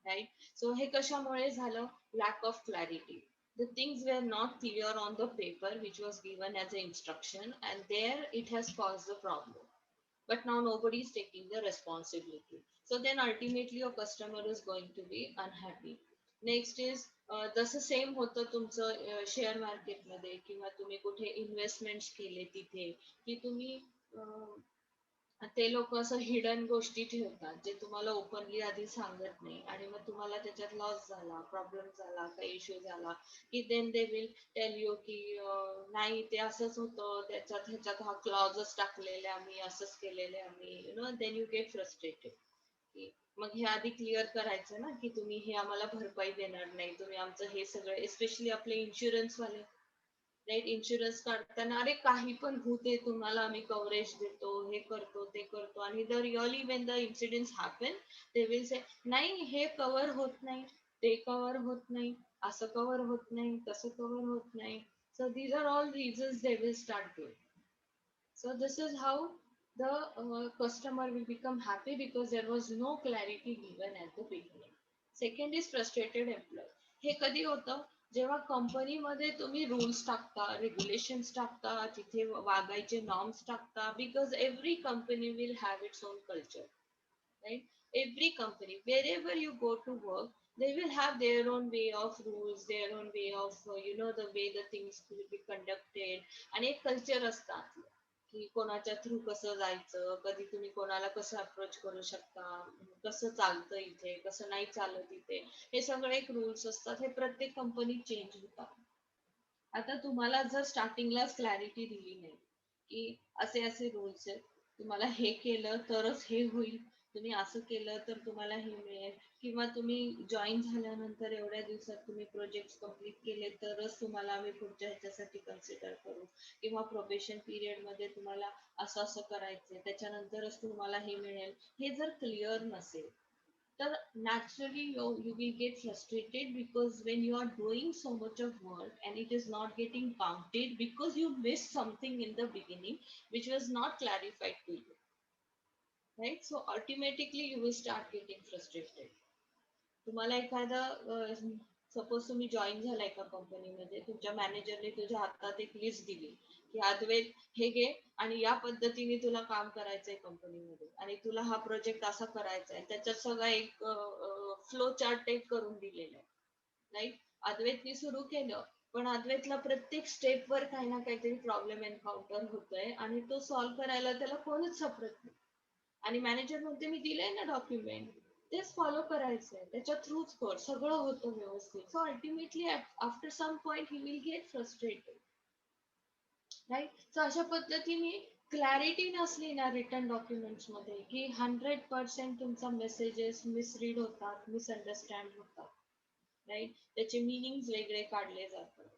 Right. So हे कशामुळे झालं, lack of clarity. The things were not clear on the paper which was given as an instruction and there it has caused the problem, but now nobody is taking the responsibility. So then ultimately your customer is going to be unhappy. Next is जसं सेम होतं तुमचं शेअर मार्केटमध्ये किंवा तुम्ही कुठे इन्व्हेस्टमेंट केले तिथे की तुम्ही ते लोक असं हिडन गोष्टी ठेवतात जे तुम्हाला ओपनली आधी सांगत नाही आणि मग तुम्हाला त्याच्यात लॉस झाला, प्रॉब्लेम झाला, काही इश्यू झाला की then they will tell you की नाही ते असंच होतं, त्याच्यात ह्याच्यात हा क्लॉजच टाकलेले आम्ही, असंच केलेले आम्ही, you know, then you get frustrated. मग हे आधी क्लिअर करायचं ना की तुम्ही हे आम्हाला भरपाई देणार नाही, तुम्ही आमचं हे सगळं, एस्पेशली आपले इन्शुरन्स वाले, राईट, इन्शुरन्स काढताना अरे काही पण होऊ दे तुम्हाला आम्ही कव्हरेज देतो, हे करतो ते करतो, आणि the really Wien the incidents happen they will say नाही हे कव्हर होत नाही, ते कव्हर होत नाही, असं कव्हर होत नाही, तसं कव्हर होत नाही. So these are all reasons they will start doing. So this is how the customer will become happy because there was no clarity given at the beginning. Second is frustrated employee. हे कधी होतं जेव्हा कंपनीमध्ये तुम्ही रूल्स टाकता, रेग्युलेशन्स टाकता, तिथे वागायचे नॉर्म्स टाकता, because every company will have its own culture, right? Every company, wherever you go to work, they will have their own way of rules, their own way of the way the things will be conducted. आणि एक कल्चर असतं आपलं की कोणाच्या थ्रू कसं जायचं, कधी तुम्ही कोणाला कसं अप्रोच करू शकता, कसं चालतं इथे, कसं नाही चालत इथे, हे सगळे एक रूल्स असतात. हे प्रत्येक कंपनी चेंज होतात. आता तुम्हाला जर स्टार्टिंगलाच क्लॅरिटी दिली नाही की असे असे रूल्स आहेत, तुम्हाला हे केलं तरच हे होईल, तुम्ही असं केलं तर तुम्हाला हे मिळेल, किंवा तुम्ही जॉईन झाल्यानंतर एवढ्या दिवसात तुम्ही प्रोजेक्ट कम्प्लीट केले तरच तुम्हाला आम्ही पुढच्या ह्याच्यासाठी कन्सिडर करू, किंवा प्रोबेशन पिरियड मध्ये तुम्हाला असं असं करायचंय त्याच्यानंतरच तुम्हाला हे मिळेल, हे जर क्लिअर नसेल तर naturally you will get frustrated, because when you are doing so much of work and it is not getting counted because you missed something in the beginning which was not clarified to you, right? So automatically you will start getting frustrated. तुम्हाला एखादा सपोज तुम्ही जॉईन झाला एका कंपनीमध्ये, तुमच्या मॅनेजरने तुझ्या हातात एक लिस्ट दिली की अद्वैत हे घे आणि या पद्धतीने तुला काम करायचंय कंपनीमध्ये, आणि तुला हा प्रोजेक्ट असा करायचा आहे, त्याच्यात सगळा एक फ्लो चार्ट एक करून दिलेला आहे, राईट? अद्वैतने सुरू केलं, पण अद्वैतला प्रत्येक स्टेपवर काही ना काहीतरी प्रॉब्लेम एन्काउंटर होतोय आणि तो सॉल्व्ह करायला त्याला कोणच सापडत नाही. आणि मॅनेजर म्हणते मी दिलंय ना डॉक्युमेंट, तेच फॉलो करायचंय, त्याच्या थ्रूच कर, सगळं होतं व्यवस्थित. So ultimately after some point he will get frustrated, right? So अशा पद्धतीने क्लॅरिटी नसली ना रिटर्न डॉक्युमेंट्स मध्ये की 100% तुमचा मेसेजेस मिसरीड होतात, मिसअंडरस्टँड होतात, राईट? त्याचे मिनिंग वेगळे काढले जातात,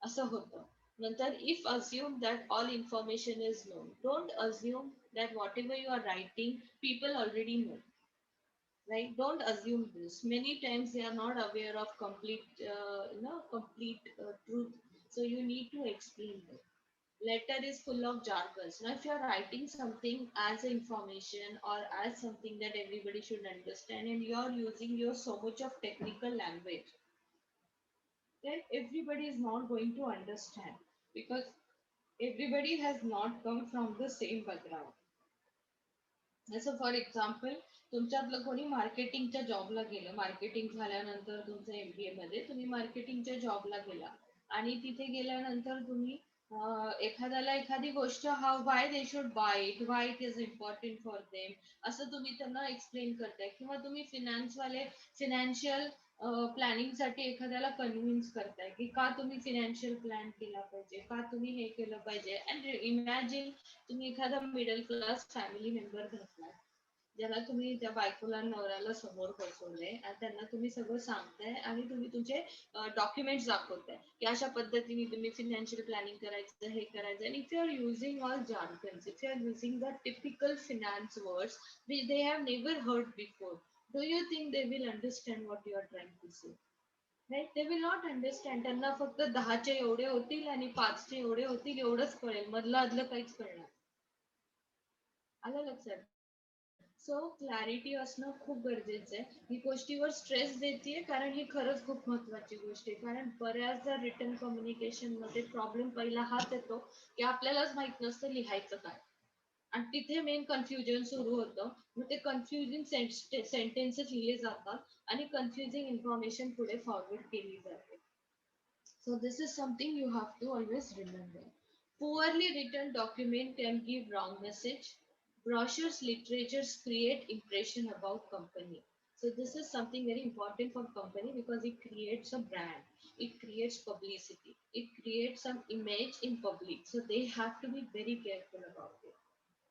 असं होतं. नंतर if assume that all information is non, don't assume that whatever you are writing people already know, right? Don't assume this. Many times they are not aware of complete truth, so you need to explain them. Letter is full of jargons. Now if you are writing something as information or as something that everybody should understand and you are using your so much of technical language, then everybody is not going to understand, because everybody has not come from the same background. जसं फॉर एक्झाम्पल तुमच्यातलं कोणी मार्केटिंगच्या जॉबला गेलं, मार्केटिंग झाल्यानंतर तुमचं MBA मध्ये तुम्ही मार्केटिंगच्या जॉबला गेला आणि तिथे गेल्यानंतर तुम्ही एखाद्याला एखादी गोष्ट how why they should buy it, why it is important for them, असं तुम्ही त्यांना एक्सप्लेन करताय, किंवा तुम्ही फिनान्शियल प्लॅनिंग साठी एखाद्याला कन्व्हिन्स करताय की का तुम्ही फिनान्शियल प्लॅन केला पाहिजे, का तुम्ही हे केलं पाहिजे. अँड इमॅजिन तुम्ही एखादा मिडल क्लास फॅमिली मेंबर घेतलाय, ज्याला तुम्ही त्या बायकोला नवऱ्याला समोर बसवलंय आणि त्यांना तुम्ही सगळं सांगताय आणि तुम्ही तुमचे डॉक्युमेंट्स दाखवताय की अशा पद्धतीने तुम्ही फिनान्शियल प्लॅनिंग करायचं, हे करायचं. आणि if you are using all jargons, if you are using the typical finance words which they have never heard before, do you think they will understand what you are trying to say? Right? They will not understand. त्यांना फक्त 10चे एवढे होतील आणि 5चे एवढे होतील एवढंच कळेल, मधलं आदलं काहीच कळणार. आलं लक्षात? सो क्लॅरिटी असणं खूप गरजेचं आहे. ही गोष्टीवर स्ट्रेस देते कारण ही खरंच खूप महत्वाची गोष्ट आहे. कारण बऱ्याचदा रिटर्न कम्युनिकेशन मध्ये प्रॉब्लेम पहिला हाच येतो की आपल्यालाच माहित नसतं लिहायचं काय, आणि तिथे मेन कन्फ्युजन सुरू होतं. मग ते कन्फ्युजिंग सेंटेन्सेस लिहिले जातात आणि कन्फ्युजिंग इन्फॉर्मेशन पुढे फॉरवर्ड केली जाते. So this is something you have to always remember. Poorly written document can give wrong message. Brochures, literatures create impression about company. So this is something very important for company because it creates a brand. It creates publicity. It creates some image in public. So they have to be very careful about it.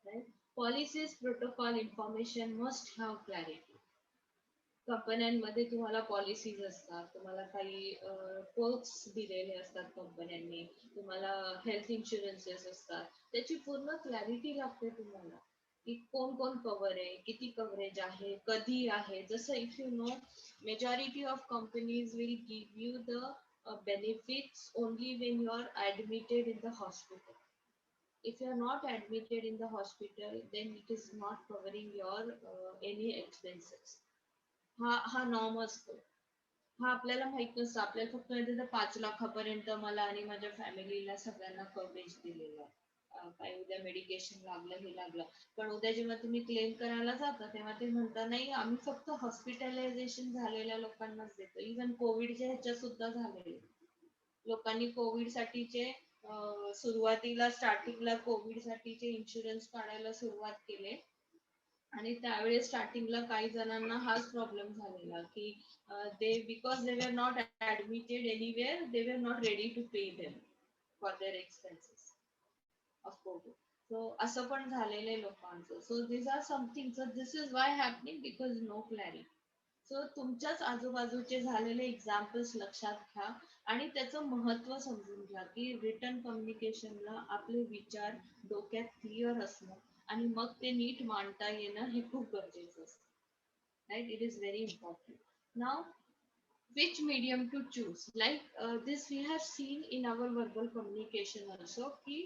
Right? Policies, protocol, information must have clarity. कंपन्यांमध्ये तुम्हाला पॉलिसीज असतात, तुम्हाला काही पर्क्स दिलेले असतात कंपन्यांनी, तुम्हाला हेल्थ इन्शुरन्सेस असतात, त्याची पूर्ण क्लॅरिटी लागते तुम्हाला. की कोण कोण कव्हर आहे, किती कव्हरेज आहे, कधी आहे. जसं if you know majority of companies will give you the benefits only when you are admitted in the hospital. If you are not admitted in the hospital, then it is not covering your any expenses. हा नॉर्म असतो. हा आपल्याला माहित नसतं. आपल्याला फक्त माहिती आहे 5 लाखापर्यंत मला आणि माझ्या फॅमिलीला सगळ्यांना कव्हरेज दिलेलं आहे. काय उद्या मेडिकेशन लागलं हे लागलं, पण उद्या जेव्हा तुम्ही क्लेम करायला जाता तेव्हा ते म्हणता नाही आम्ही फक्त हॉस्पिटलायझेशन झालेल्या लोकांनाच देतो. इव्हन कोविडच्या ह्याच्यात सुद्धा झालेले लोकांनी कोविड साठीचे सुरुवातीला स्टार्टिंगला कोविड साठीचे इन्शुरन्स काढायला सुरुवात केले आणि त्यावेळेस स्टार्टिंगला काही जणांना हाच प्रॉब्लेम झालेला की दे because they were not admitted anywhere they were not ready to pay them for their expenses of Covid. So असं पण झालेलं आहे लोकांचं. So this are something. So this is why happening because no clarity. So तुमच्याच आजूबाजूचे झालेले एक्झाम्पल्स लक्षात घ्या आणि त्याचं महत्त्व समजून घ्या की रिटर्न कम्युनिकेशनला आपले विचार डोक्यात क्लिअर असणं आणि मग ते नीट मांडता येणं हे खूप गरजेचं असतं. Right, it is very important. Now which medium to choose, like this we have seen in our verbal communication also ki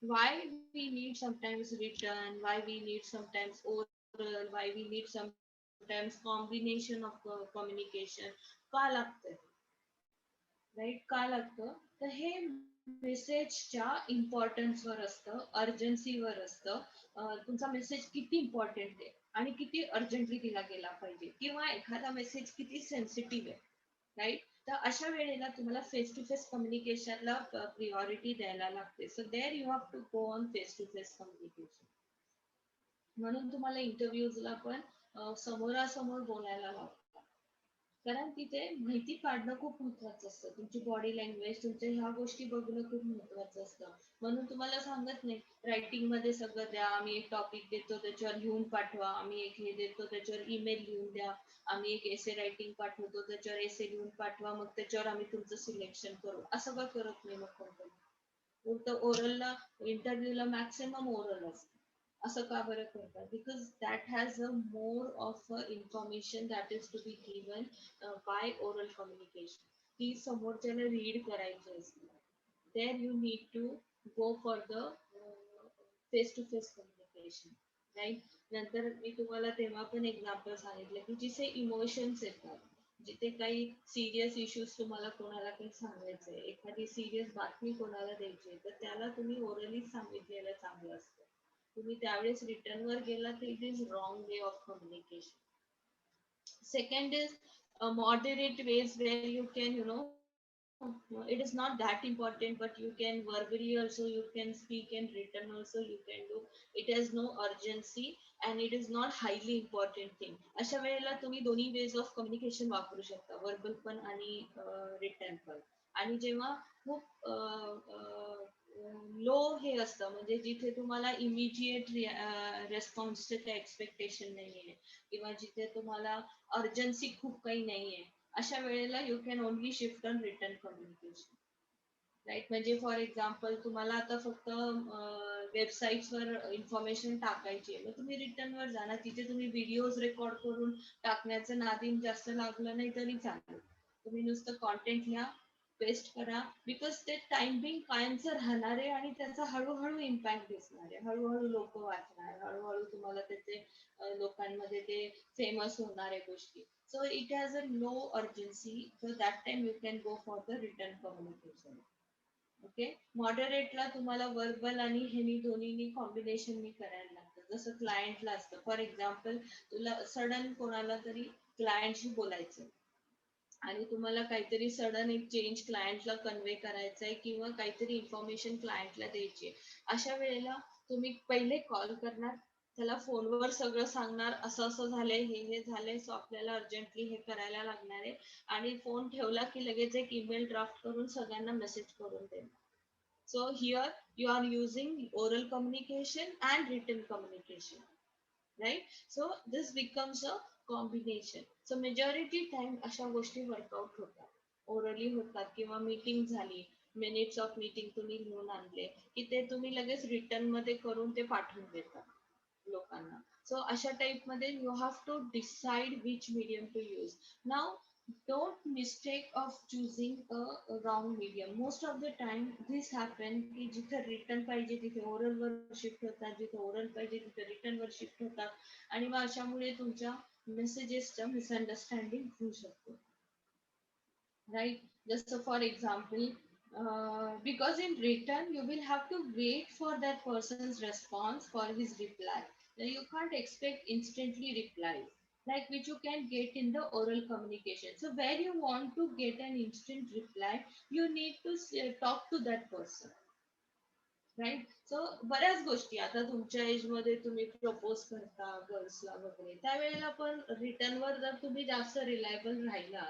why we need sometimes written, why we need sometimes oral, why we need sometimes combination of communication. का लागतंय, राईट, का लागतं तर हे मेसेजच्या इम्पॉर्टन्सवर असतं, अर्जन्सीवर असतं. तुमचा मेसेज किती इम्पॉर्टंट आहे आणि किती अर्जंटली दिला गेला पाहिजे, किंवा एखादा मेसेज किती सेन्सिटिव्ह आहे, राईट. तर अशा वेळेला तुम्हाला फेस टू फेस कम्युनिकेशनला प्रिऑरिटी द्यायला लागते. So there you have to go on face to face communication. म्हणून तुम्हाला इंटरव्ह्यूजला पण समोरासमोर बोलायला लागतं, कारण तिथे माहिती काढणं खूप महत्वाचं असतं. तुमची बॉडी लँग्वेज, तुमच्या ह्या गोष्टी बघणं खूप महत्वाचं असतं. म्हणून तुम्हाला सांगत नाही रायटिंग मध्ये सगळं द्या, आम्ही एक टॉपिक देतो त्याच्यावर लिहून पाठवा, आम्ही एक हे देतो त्याच्यावर ईमेल लिहून द्या, आम्ही एक एसे रायटिंग पाठवतो त्याच्यावर एसे लिहून पाठवा, मग त्याच्यावर आम्ही तुमचं सिलेक्शन करू. असं का करत नाही मग कंपनी? उलट ओरलला इंटरव्ह्यूला मॅक्सिमम ओरल असतं. असं का बरं करतात? Because that has a more of information that is to be given by oral communication. ती समोरच्याला रीड करायची असते. There you need to go for the face to face communication, right. नंतर मी तुम्हाला तेव्हा पण एक्झाम्पल सांगितलं की जिथे इमोशन्स येतात, जिथे काही सिरियस इश्यूज तुम्हाला कोणाला काही सांगायचंय, एखादी सिरियस बातमी कोणाला द्यायची, तर त्याला तुम्ही ओरलीच सांगितलेलं चांगलं असतं. तुम्ही त्यावेळेस रिटर्न वर गेला तर it is wrong way of communication. Second is moderate ways where you can, you know, it is not that important, but you can verbally also, you can speak, and written also you can do. It has no urgency and it is not highly important thing. अशा वेळेला तुम्ही दोन्ही वेज ऑफ कम्युनिकेशन वापरू शकता, वर्बल पण आणि रिटर्न पण. आणि जेव्हा खूप लो हे असतं, म्हणजे जिथे तुम्हाला इमिजिएट रेस्पॉन्सचे काही एक्सपेक्टेशन नाहीये किंवा जिथे तुम्हाला अर्जन्सी खूप काही नाहीये, अशा वेळेला you can only shift on written communication, right. म्हणजे फॉर एक्झाम्पल तुम्हाला आता फक्त वेबसाईट्सवर इन्फॉर्मेशन टाकायची आहे, मग तुम्ही रिटर्नवर जा ना, तिथे तुम्ही व्हिडिओज रेकॉर्ड करून टाकण्याचं नादीम जास्त लागलं नाही तरी चालेल. तुम्ही नुसतं कॉन्टेंट लिहा, पेस्ट करा, बिकॉज ते टाइम बिंग कायमचं राहणार आहे आणि त्याचा हळूहळू इम्पॅक्ट दिसणार आहे, हळूहळू लोक वाचणार, हळूहळू तुम्हाला त्याचे लोकांमध्ये ते फेमस होणार आहे गोष्टी. So it has a low urgency, so that time you can go for the return communication. Okay. मॉडरेटला तुम्हाला वर्बल आणि हेनी दोन्हीनी कॉम्बिनेशननी करायला लागतं. जसं क्लायंटला असतं, फॉर एक्झाम्पल तुला सडन कोणाला तरी क्लायंटशी बोलायचं आणि तुम्हाला काहीतरी सडन एक चेंज क्लायंटला कन्वे करायचं आहे किंवा काहीतरी इन्फॉर्मेशन क्लायंटला द्यायची आहे, अशा वेळेला तुम्ही पहिले कॉल करणार, त्याला फोनवर सगळं सांगणार असं असं झालंय, हे झालंय, सो आपल्याला अर्जंटली हे करायला लागणार आहे, आणि फोन ठेवला की लगेच एक ईमेल ड्राफ्ट करून सगळ्यांना मेसेज करून देणार. So here you are using oral communication and written communication, right. So this becomes a combination. So majority time अशा गोष्टी वर्कआउट होतात, ओरली होतात, किंवा मीटिंग झाली, मिनिट्स ऑफ मीटिंग तुम्ही लिहून आणले की ते तुम्ही लगेच रिटर्न मध्ये करून ते पाठवून देतात, लोकांना. सो अशा टाइप मध्ये you have to decide which medium to use. Now don't mistake of choosing a wrong medium. Most of the time this happen की जिथे रिटर्न पाहिजे तिथे ओरल वर शिफ्ट होतात, जिथे ओरल पाहिजे तिथे रिटर्न वर शिफ्ट होतात आणि मग अशामुळे तुमच्या मेसेजेसचं मिसअंडरस्टँडिंग होऊ शकतो. Right, just so for example, because in return you will have to wait for that person's response for his reply. Now you can't expect instantly replies like which you can get in the oral communication. So where you want to get an instant reply, you need to talk to that person. Right. So बऱ्याच गोष्टी आता तुमच्या एज मध्ये तुम्ही प्रपोज करता गर्ल्सला वगैरे, त्यावेळेला पण रिटर्नवर जर तुम्ही जास्त रिलायबल राहिला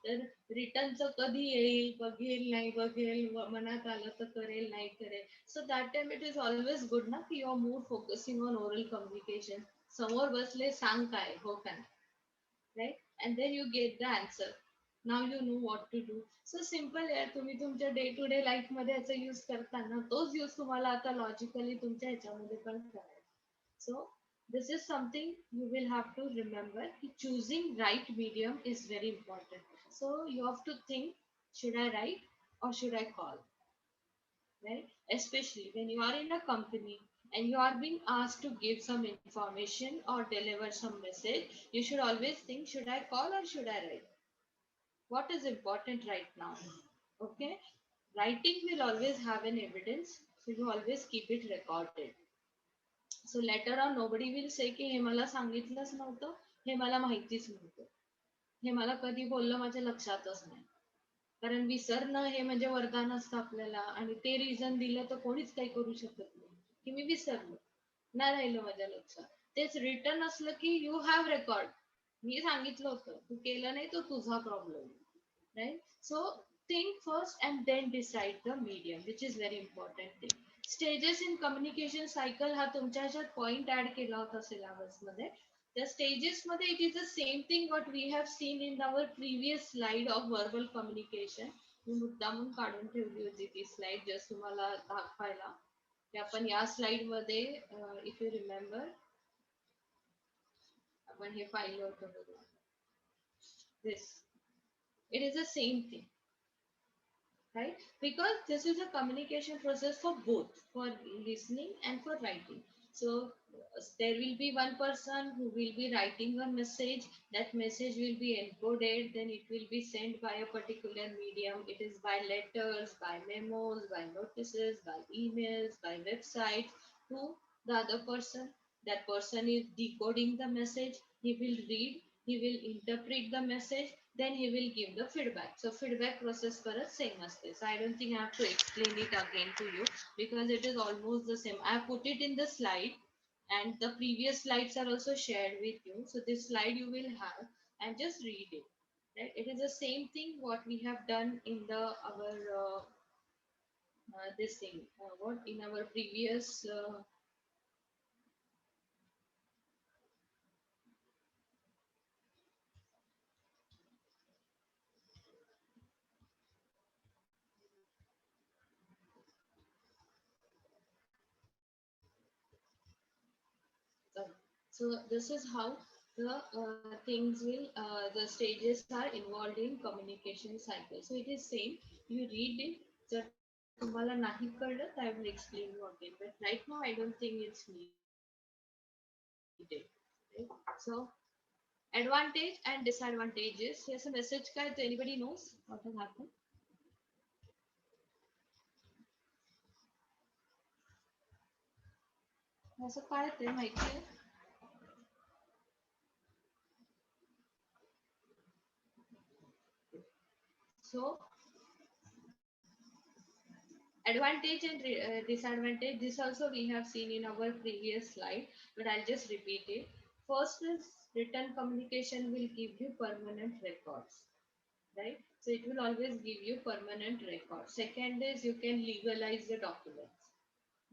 तर रिटर्नचं कधी येईल, बघेल नाही बघेल, मनात आलं तर करेल नाही करेल. So that time it is always good ना की your more focusing on oral communication. समोर बसले, सांग काय, हो का नाही, right, and then you get the answer. Now you know what to do. So simple आहे. तुम्ही तुमच्या डे टू डे लाईफ मध्ये याचा यूज करताना तोच यूज तुम्हाला आता लॉजिकली तुमच्या ह्याच्यामध्ये पण करायचा. So this is something you will have to remember. Choosing right medium is very important. So you have to think, should I write or should I call? Right? Especially when you are in a company and you are being asked to give some information or deliver some message, you should always think, should I call or should I write? What is important right now? Okay? Writing will always have an evidence, so you always keep it recorded. So later on nobody will say की हे मला सांगितलंच नव्हतं, हे मला माहितीच नव्हतं, हे मला कधी बोललं माझ्या लक्षातच नाही. कारण विसरणं हे म्हणजे वरदान असतं आपल्याला, आणि ते रिझन दिलं तर कोणीच काही करू शकत नाही की मी विसरलो, नाही राहिलं माझ्या लक्षात. तेच रिटर्न असलं की यू हॅव रेकॉर्ड, मी सांगितलं होतं, तू केलं नाही तो तुझा problem. Right. So think first and then decide the medium, which is very important thing. Stages in communication cycle हा तुमच्या ह्याच्यात पॉइंट ऍड केला होता सिलेबस मध्ये. त्या स्टेजेस मध्ये it is the same thing what we have seen in our previous slide of verbal communication. मी मुद्दामून काढून ठेवली होती ती स्लाइड जस्ट तुम्हाला दाखवायला की आपण या स्लाइड मध्ये इफ यू रिमेंबर आपण हे पाहिलं होतं बघा. दिस it is the same thing, right? Because this is a communication process for both, for listening and for writing. So there will be one person who will be writing a message. That message will be encoded, then it will be sent by a particular medium. It is by letters, by memos, by notices, by emails, by websites to the other person. That person is decoding the message. He will read, he will interpret the message, then he will give the feedback. So feedback process परत same असते. So I don't think I have to explain it again to you because it is almost the same. I have put it in the slide and the previous slides are also shared with you. So this slide you will have and just read it. Right? It is the same thing what we have done in the our this thing. What in our previous so this is how the things will the stages are involved in communication cycle. So it is same, you read it. So तुम्हाला नाही कळलं I will explain you again, but right now I don't think it's needed. Okay? So advantage and disadvantages. Here's a message काय तो anybody knows what has happened? असं काय ते माहिती आहे? So advantage and disadvantage, this also we have seen in our previous slide, but I'll just repeat it. First is written communication will give you permanent records, right? So it will always give you permanent records. Second is you can legalize the documents.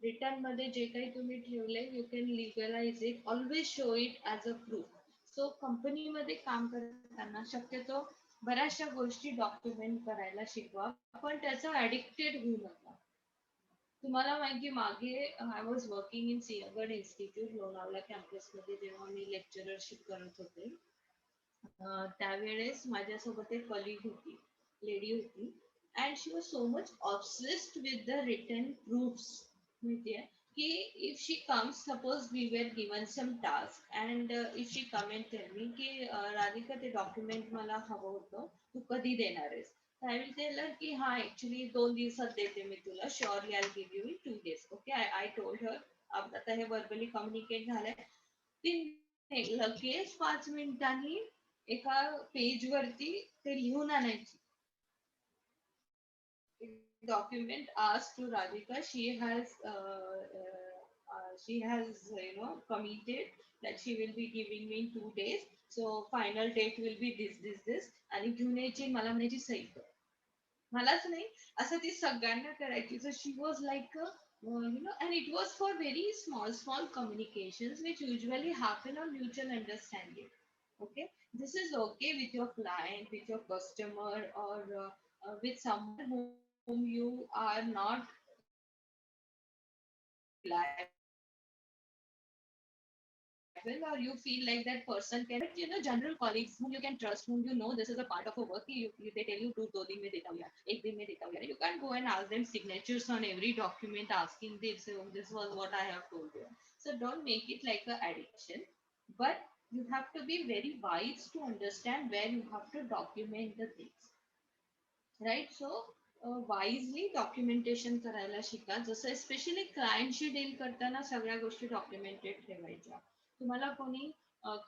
Written मध्ये जे काही तुम्ही ठेवले, you can legalize it, always show it as a proof. So company मध्ये काम करताना शक्यतो बऱ्याचशा गोष्टी डॉक्युमेंट करायला शिकवा, पण त्याचं ऍडिक्टेड होऊ नका. तुम्हाला माहिती मागे I was working in Sinhagad institute Lonavala कॅम्पसमध्ये जेव्हा मी लेक्चररशिप करत होते त्यावेळेस माझ्यासोबत एक कलिग होती लेडी होती and she was so much obsessed with the written proofs माहितीये की if she comes suppose we were given some task and if she come and tell me की राधिका ते डॉक्युमेंट मला हवं होतं तू कधी देणार आहेस I will tell her की हा ऍक्च्युली 2 दिवसात देते मी तुला surely I give you in 2 days okay I told her आता हे वर्बली कम्युनिकेट झालंय ती लगेच 5 मिनिटांनी एका पेज वरती ते लिहून आणायची document asked to Radhika she has committed that she will be giving me in 2 days so final date will be this आणि घेऊन यायची मला म्हणायची सही कर मलाच नाही असं ती सगळ्यांना करायची so she was like and it was for very small communications which usually happen on mutual understanding okay this is okay with your client with your customer or with someone whom you are not reliable or you feel like that person can but general colleagues whom you can trust whom you know this is a part of a work they tell you do दिन में देता हूँ यार एक दिन में देता हूँ यार you can't go and ask them signatures on every document asking this this was what I have told you so don't make it like a addiction but you have to be very wise to understand where you have to document the things right so wisely documentation करायला शिका जसं स्पेशली क्लायंटशी डील करताना सगळ्या गोष्टी डॉक्युमेंटेड ठेवायच्या तुम्हाला कोणी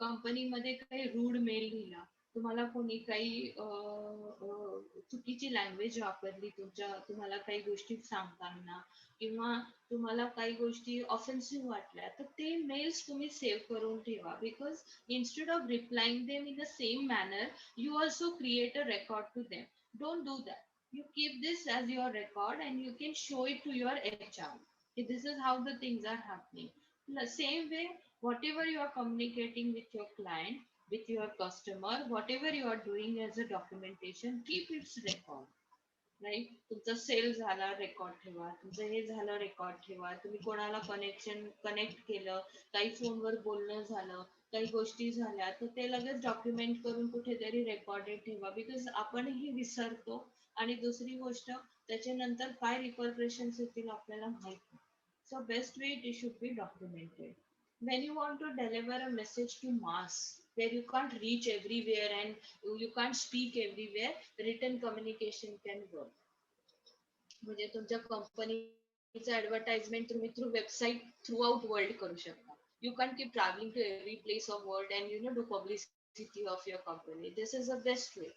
कंपनीमध्ये काही रूड मेल लिहिला तुम्हाला कोणी काही चुकीची लँग्वेज वापरली तुम्हाला काही गोष्टी सांगताना किंवा तुम्हाला काही गोष्टी ऑफेन्सिव्ह वाटल्या तर ते मेल्स तुम्ही सेव्ह करून ठेवा because instead of replying them in the same manner you also create a record to them don't do that you keep this as your record and you can show it to your HR. This is how the things are happening. In the same way, whatever you are communicating with your client, with your customer, whatever you are doing as a documentation, keep its record. Right तुमचं सेल झाला रेकॉर्ड ठेवा तुमचं हे झालं रेकॉर्ड ठेवा तुम्ही कोणाला कनेक्ट केलं काही फोनवर बोलणं झालं काही गोष्टी झाल्या तर ते लगेच डॉक्युमेंट करून कुठेतरी रेकॉर्डेड ठेवा बिकॉज आपणही विसरतो आणि दुसरी गोष्ट त्याच्यानंतर काय रिपरक्रेशन्स येतील आपल्याला माहित नाही so best way it should be documented when you want to deliver a message to mass where you can't reach everywhere and you can't speak everywhere written communication can work म्हणजे तुमच्या कंपनीचं ऍडव्हर्टाइजमेंट तुम्ही through website throughout world करू शकता you can keep travelling to every place of world and do publicity of your company this is the best way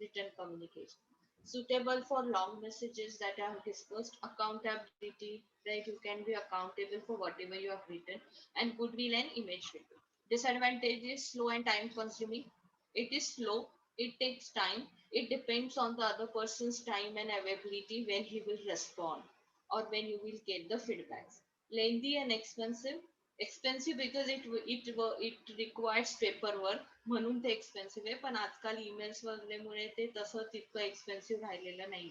written communication suitable for long messages that I have discussed accountability right you can be accountable for whatever you have written and goodwill and image written disadvantage is slow and time consuming it is slow it takes time it depends on the other person's time and availability when he will respond or when you will get the feedbacks lengthy and expensive because it requires paperwork म्हणून ते एक्सपेन्सिव्ह आहे पण आजकाल ईमेल्स वगैरेमुळे ते तसं तितकं एक्सपेन्सिव्ह राहिलेलं नाही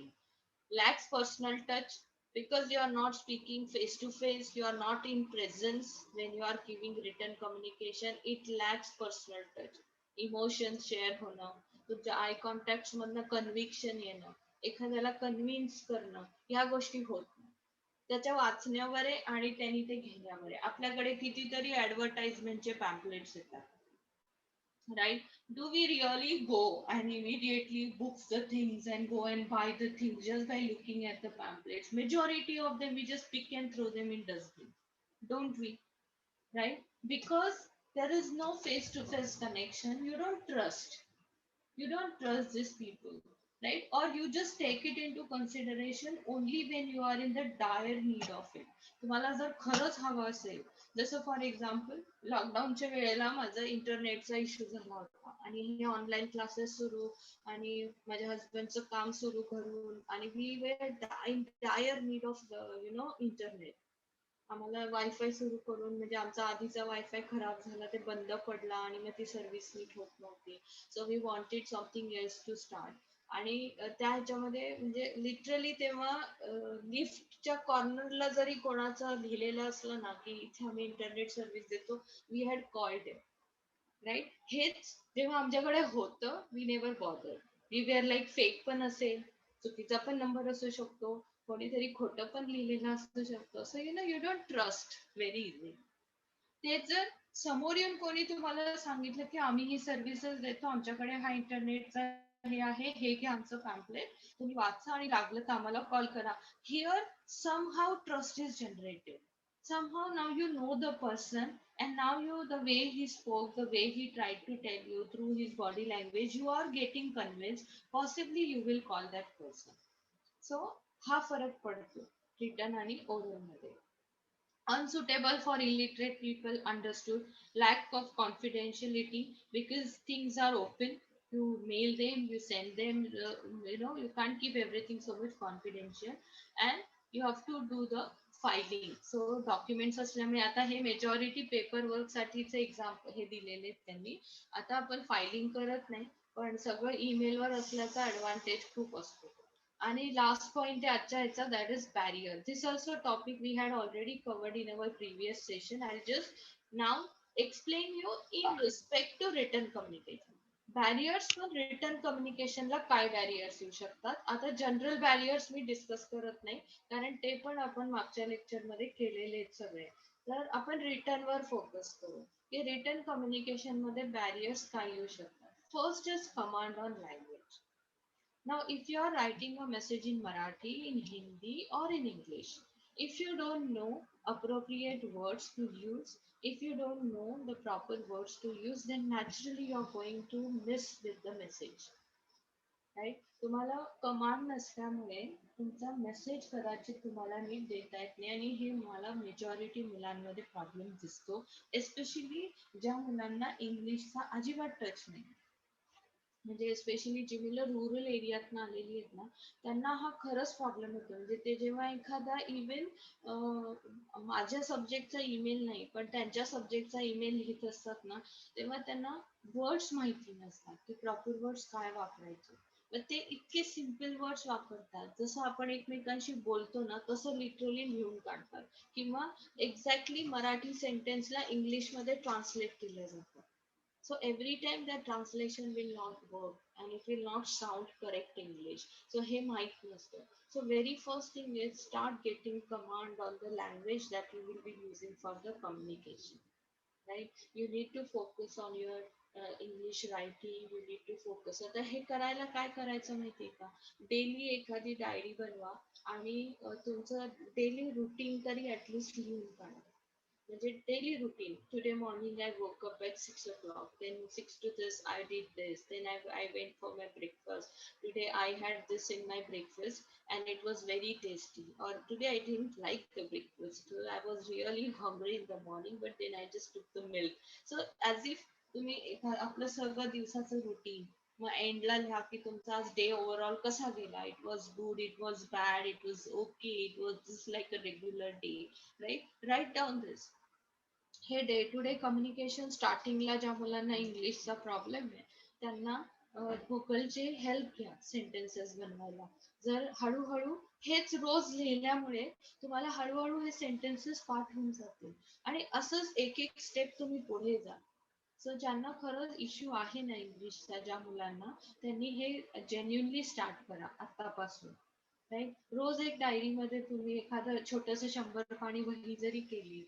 lacks personal touch because you are not speaking face to face you are not in presence when you are giving written communication it lacks personal touch emotions share होणं तुमच्या आय कॉन्टॅक्ट मधनं कन्व्हिक्शन येणं एखाद्याला कन्व्हिन्स करणं ह्या गोष्टी होत नाही त्याच्या वाचण्यावर आहे आणि त्यांनी ते घेण्यावर आहे आपल्याकडे कितीतरी ऍडव्हर्टाइजमेंटचे पॅम्पलेट्स येतात right do we really go and immediately book the things and go and buy the things just by looking at the pamphlets majority of them we just pick and throw them in dustbin don't we right because there is no face to face connection you don't trust these people right or you just take it into consideration only when you are in the dire need of it तुम्हाला जर खरंच हवं असेल जसं फॉर एक्झाम्पल लॉकडाऊनच्या वेळेला माझा इंटरनेटचा इश्यू झाला होता आणि हे ऑनलाईन क्लासेस सुरू आणि माझ्या हजबंडचं काम सुरू करून आणि we were in dire need of internet आम्हाला वायफाय सुरू करून म्हणजे आमचा आधीचा वायफाय खराब झाला ते बंद पडला आणि मग ती सर्व्हिस नीट होत नव्हती so we wanted something else to start आणि त्या ह्याच्यामध्ये म्हणजे लिटरली तेव्हा लिफ्टच्या कॉर्नरला जरी कोणाचं लिहिलेलं असलं ना की इथे आम्ही इंटरनेट सर्व्हिस देतो, we had called it, right. हेच जेव्हा आमच्याकडे होतं, we never bother. We were like fake पण असेल, चुकीचा पण नंबर असू शकतो, कोणीतरी खोटं पण लिहिलेलं असू शकतं. So you know you don't trust very easily. ते जर समोर येऊन कोणी तुम्हाला सांगितलं की आम्ही ही सर्व्हिसेस देतो, आमच्याकडे हा इंटरनेटचा हे आहे, हे घ्या आमचं पॅम्पलेट, तुम्ही वाचा आणि लागलं तर आम्हाला कॉल करा. Here somehow trust is generated. Somehow now you know the person, and now you, the way he spoke, the way he tried to tell you through his body language, you are getting convinced, possibly you will call that person. So हा फरक पडतो रिटर्न आणि ओरल मध्ये. Unsuitable for illiterate people, understood. Lack of confidentiality because things are open, you mail them, you send them, you know, you can't keep everything so much confidential. And you have to do the filing. So documents असल्यामुळे आता हे मेजॉरिटी पेपर वर्क साठीचे एक्झाम्पल हे दिलेले आहेत त्यांनी. आता आपण फायलिंग करत नाही, पण सगळं ईमेलवर असल्याचा ऍडव्हान्टेज खूप असतो. आणि लास्ट पॉइंट आहे आजच्या ह्याचा, that is barrier. This also topic we had already covered in our previous session. I just now explain you in respect to written communication. Barriers पण रिटर्न कम्युनिकेशनला काय बॅरियर्स येऊ शकतात. आता जनरल बॅरियर्स मी डिस्कस करत नाही, कारण ते पण आपण मागच्या लेक्चरमध्ये केलेले आहेत सगळे. तर आपण रिटर्नवर फोकस करू की रिटर्न कम्युनिकेशन मध्ये बॅरियर्स काय येऊ शकतात. First is command on language. Now, if you are writing a message in Marathi, in Hindi, or in English, if you don't know appropriate words to use, if you don't know the proper words to use, then naturally you're going to miss with the message. Right? तुम्हाला कमांड नसल्यामुळे तुमचा मेसेज कदाचित तुम्हाला नीट देता येत नाही, आणि हे मला मेजॉरिटी मुलांमध्ये प्रॉब्लेम दिसतो, एस्पेशली ज्या मुलांना इंग्लिशचा अजिबात टच नाही. म्हणजे स्पेशली जी मुलं रुरल एरियातनं आलेली आहेत ना, त्यांना हा खरंच प्रॉब्लेम होतो. म्हणजे ते जेव्हा एखादा इव्हन माझ्या सब्जेक्टचा ईमेल नाही पण त्यांच्या सब्जेक्टचा ईमेल लिहित असतात ना, तेव्हा त्यांना वर्ड्स माहिती नसतात की प्रॉपर वर्ड्स काय वापरायचे. मग ते इतके सिम्पल वर्ड्स वापरतात, जसं आपण एकमेकांशी बोलतो ना तसं लिटरली लिहून काढतात, किंवा एक्झॅक्टली मराठी सेंटेन्सला इंग्लिशमध्ये ट्रान्सलेट केलं जातं. So every time that translation will not work and it will not sound correct English. So हे माहित नसतं. So very first thing is start getting command on the language that you will be using for the communication. Right? You need to focus on your English writing. You need to focus. आता हे करायला काय करायचं माहितीये का? डेली एखादी डायरी बनवा आणि तुमचं डेली रुटीन तरी ऍटलिस्ट लिहून काढा. म्हणजे daily routine. Today morning I woke up at 6 o'clock. Then 6 to this I did this. Then I went for my breakfast. Today I had this in my breakfast and it was very tasty. Or today I didn't like the breakfast. So I was really hungry in the morning, but then I just took the milk. So as if तुम्ही आपलं सगळं दिवसाचं रुटीन मग एंडला लिहा की तुमचा आज डे ओव्हरऑल कसा गेला. It was good, it was bad, it was okay, it was just like a regular day. Right, right down this. हे डे टू डे कम्युनिकेशन स्टार्टिंगला ज्या मुलांना इंग्लिशचा प्रॉब्लेम आहे त्यांना गुगलचे हेल्प घ्या सेंटेन्सेस बनवायला. जर हळूहळू हेच रोज लिहिल्यामुळे तुम्हाला हळूहळू हे सेंटेन्सेस पाठ होऊन जातील, आणि असंच एक एक स्टेप तुम्ही पुढे जा. सो ज्यांना खरंच इश्यू आहे ना इंग्लिशचा, ज्या मुलांना, त्यांनी हे जेन्युनली स्टार्ट करा आतापासून. राईट. रोज एक डायरीमध्ये तुम्ही एखादं छोटस 100 पाणी वही जरी केली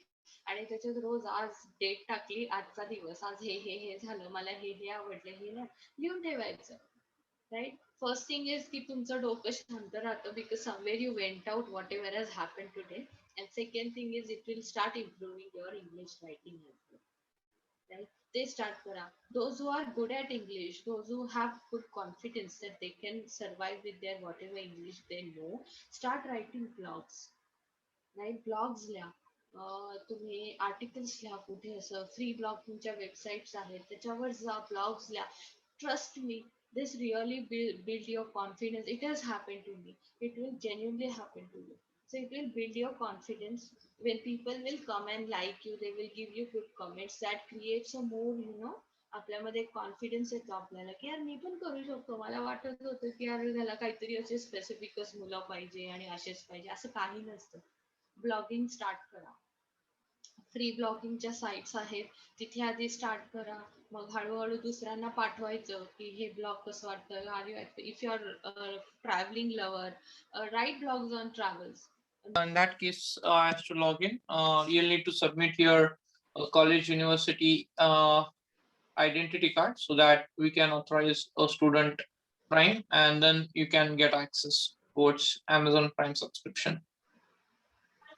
आणि त्याच्यात रोज आज डेट टाकली, आजचा दिवस, आज हे हे हे झालं, मला हे हे आवडलं, हे ना लिहून ठेवायचं. राईट. फर्स्ट थिंग इज की तुमचं डोकं शांत राहतं because somewhere you went out what ever has happen today. And second thing is it will start improving your English writing. Right? They start kara. Those who are good at English, those who have good confidence that they can survive with their whatever English they know, start writing blogs. Right? Blogs लिहा. तुम्ही आर्टिकल्स लिहा, कुठे असं फ्री ब्लॉग तुमच्या वेबसाईट्स आहेत त्याच्यावर जा, ब्लॉग्स लिहा. Trust me, this really build your confidence. It has happened to me. It will genuinely happen to you. So it will build your confidence. When people will come and like you, they will give you good comments. That creates a more, you know, आपल्यामध्ये एक कॉन्फिडन्स येतो आपल्याला की यार मी पण करू शकतो. मला वाटत होतं की यार त्याला काहीतरी असे स्पेसिफिकच मुलं पाहिजे आणि असेच पाहिजे, असं काही नसतं. ब्लॉगिंग स्टार्ट करा. फ्री ब्लॉगिंगच्या साइट्स आहेत, तिथे आधी स्टार्ट करा. मग हळूहळू दुसऱ्यांना पाठवायचं की हे ब्लॉग कसं वाटतं. Are you if you are travelling lover, right blogs on travels. In that case, I have to log in. You'll need to submit your college university identity card so that we can authorize a student Prime, and then you can get access towards Amazon Prime subscription.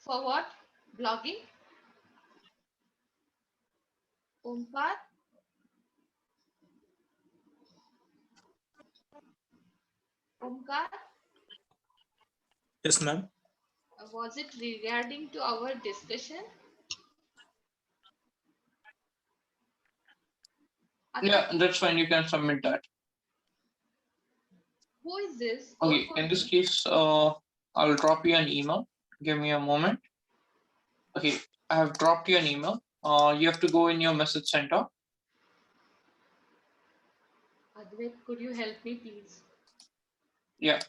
For what? Blogging? Omkar? Omkar? Yes, ma'am. Was it regarding to our discussion? Yeah, that's fine. You can submit that. Who is this? Okay, Don't in this me. case, I'll drop you an email. Give me a moment. Okay, I have dropped you an email. You have to go in your message center. Advait, could you help me please? Yeah.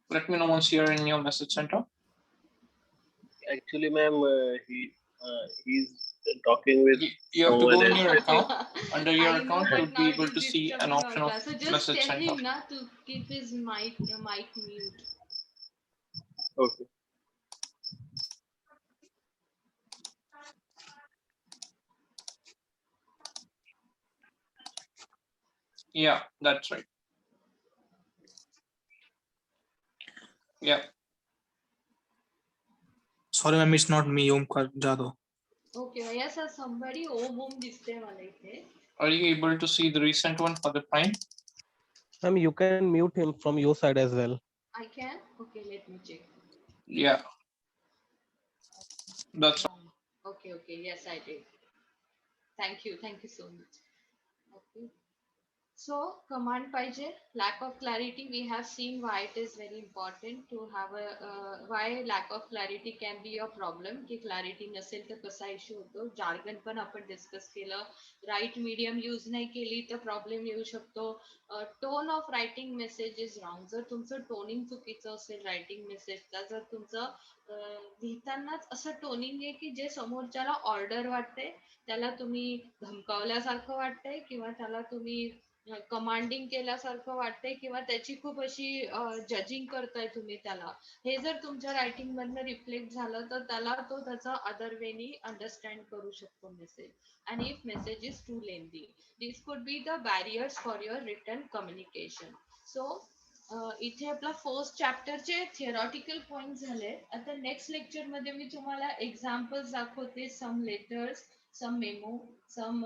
Let me know once you're in your message center. Actually, ma'am, he's talking with You have to go someone in else. your account. Under your I know, account, but you'll now be it able is to see an disturbing option of Omkar. So just message tell center. him na to keep his mic mute. Okay. Yeah, that's right. Yeah. Sorry, ma'am, it's not me, Omkar Jadhav. Okay, yes, sir. Somebody om diste wala ithe. Are you able to see the recent one for the Prime? Ma'am, you can mute him from your side as well. I can? Okay, let me check. Yeah. That's Okay, yes, I did. Thank you so much. Okay. So command paije, lack of clarity. We have seen why it is very important to have a why lack of clarity can be a problem. की clarity नसेल तर कसा issue होतो. Jargon पण आपण discuss केलं. Right medium use नाही केली तर problem येऊ शकतो. Tone of writing message is wrong. जर तुमचं toning चुकीचं असेल writing message चा, जर तुमचं लिहितानाच असं toning आहे की जे समोरच्याला order वाटते, त्याला तुम्ही धमकावल्यासारखं वाटतंय किंवा त्याला तुम्ही कमांडिंग केल्यासारखं वाटतंय किंवा त्याची खूप अशी जजिंग करताय तुम्ही त्याला, हे जर तुमच्या रायटिंग मधनं रिफ्लेक्ट झालं तर त्याला तो त्याचा अदर वेनी अंडरस्टँड करू शकतो मेसेज. आणि if message is too lengthy, this could be the barriers for your written communication. So इथे आपला फर्स्ट चॅप्टरचे थिअरॉटिकल पॉइंट झाले. आता नेक्स्ट लेक्चर मध्ये मी तुम्हाला एक्झाम्पल्स दाखवते, सम लेटर्स, सम मेमो, सम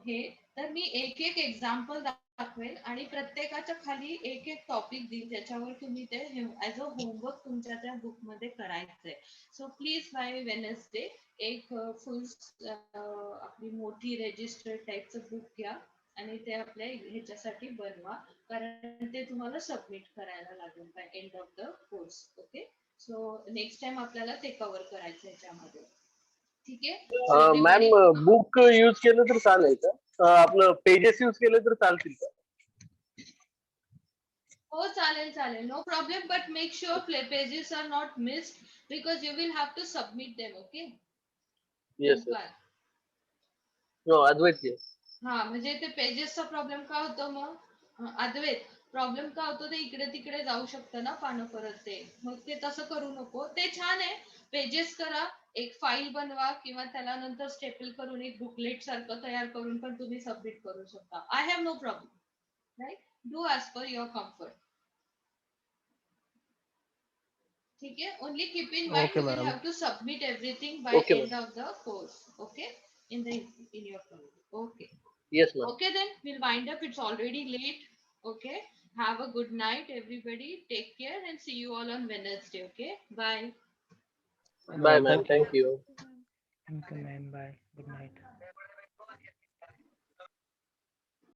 हे. तर मी एक एक एक्झाम्पल दाखवेल आणि प्रत्येकाच्या खाली एक एक टॉपिक देईल ज्याच्यावर तुम्ही ते ऍज अ होमवर्क तुमच्या त्या बुक मध्ये करायचंय. सो प्लीज बाय वेनसडे एक फुल आपली मोठी रेजिस्टर टाईपचं बुक घ्या आणि ते आपल्या ह्याच्यासाठी बनवा, कारण ते तुम्हाला सबमिट करायला लागेल by end of the course. Okay, so next time आपल्याला ते कव्हर करायचं ह्याच्यामध्ये. ठीक आहे मॅम, everybody? बुक यूज केलं तर चालेल का? आपलं पेजेस यूज केले तर चालतील का? हो चालेल, no problem, but make sure pages are not missed because you will have to submit them. Okay yes sir. No Advait, yes. हा, म्हणजे ते पेजेसचा प्रॉब्लेम का होतो मग अद्वैत, प्रॉब्लेम का होतो, ते इकडे तिकडे जाऊ शकतं ना पानं परत, ते मग ते तसं करू नको. ते छान आहे, पेजेस करा, एक फाईल बनवा किंवा त्याला नंतर स्टेपल करून एक बुकलेट सारखं तयार करून पण तुम्ही सबमिट करू शकता. I have no problem, right? Do as per your comfort. ठीक है, only keep in mind Okay, you will ma'am. have to submit everything by Okay, end of the course. Okay, in your college. Okay. Yes, ma'am. Okay, then we'll wind up. It's already late. Okay, have a good night everybody, take care and see you all on Wednesday. Okay, bye. Bye, ma'am. Thank you. Thank you, ma'am. Bye. Good night.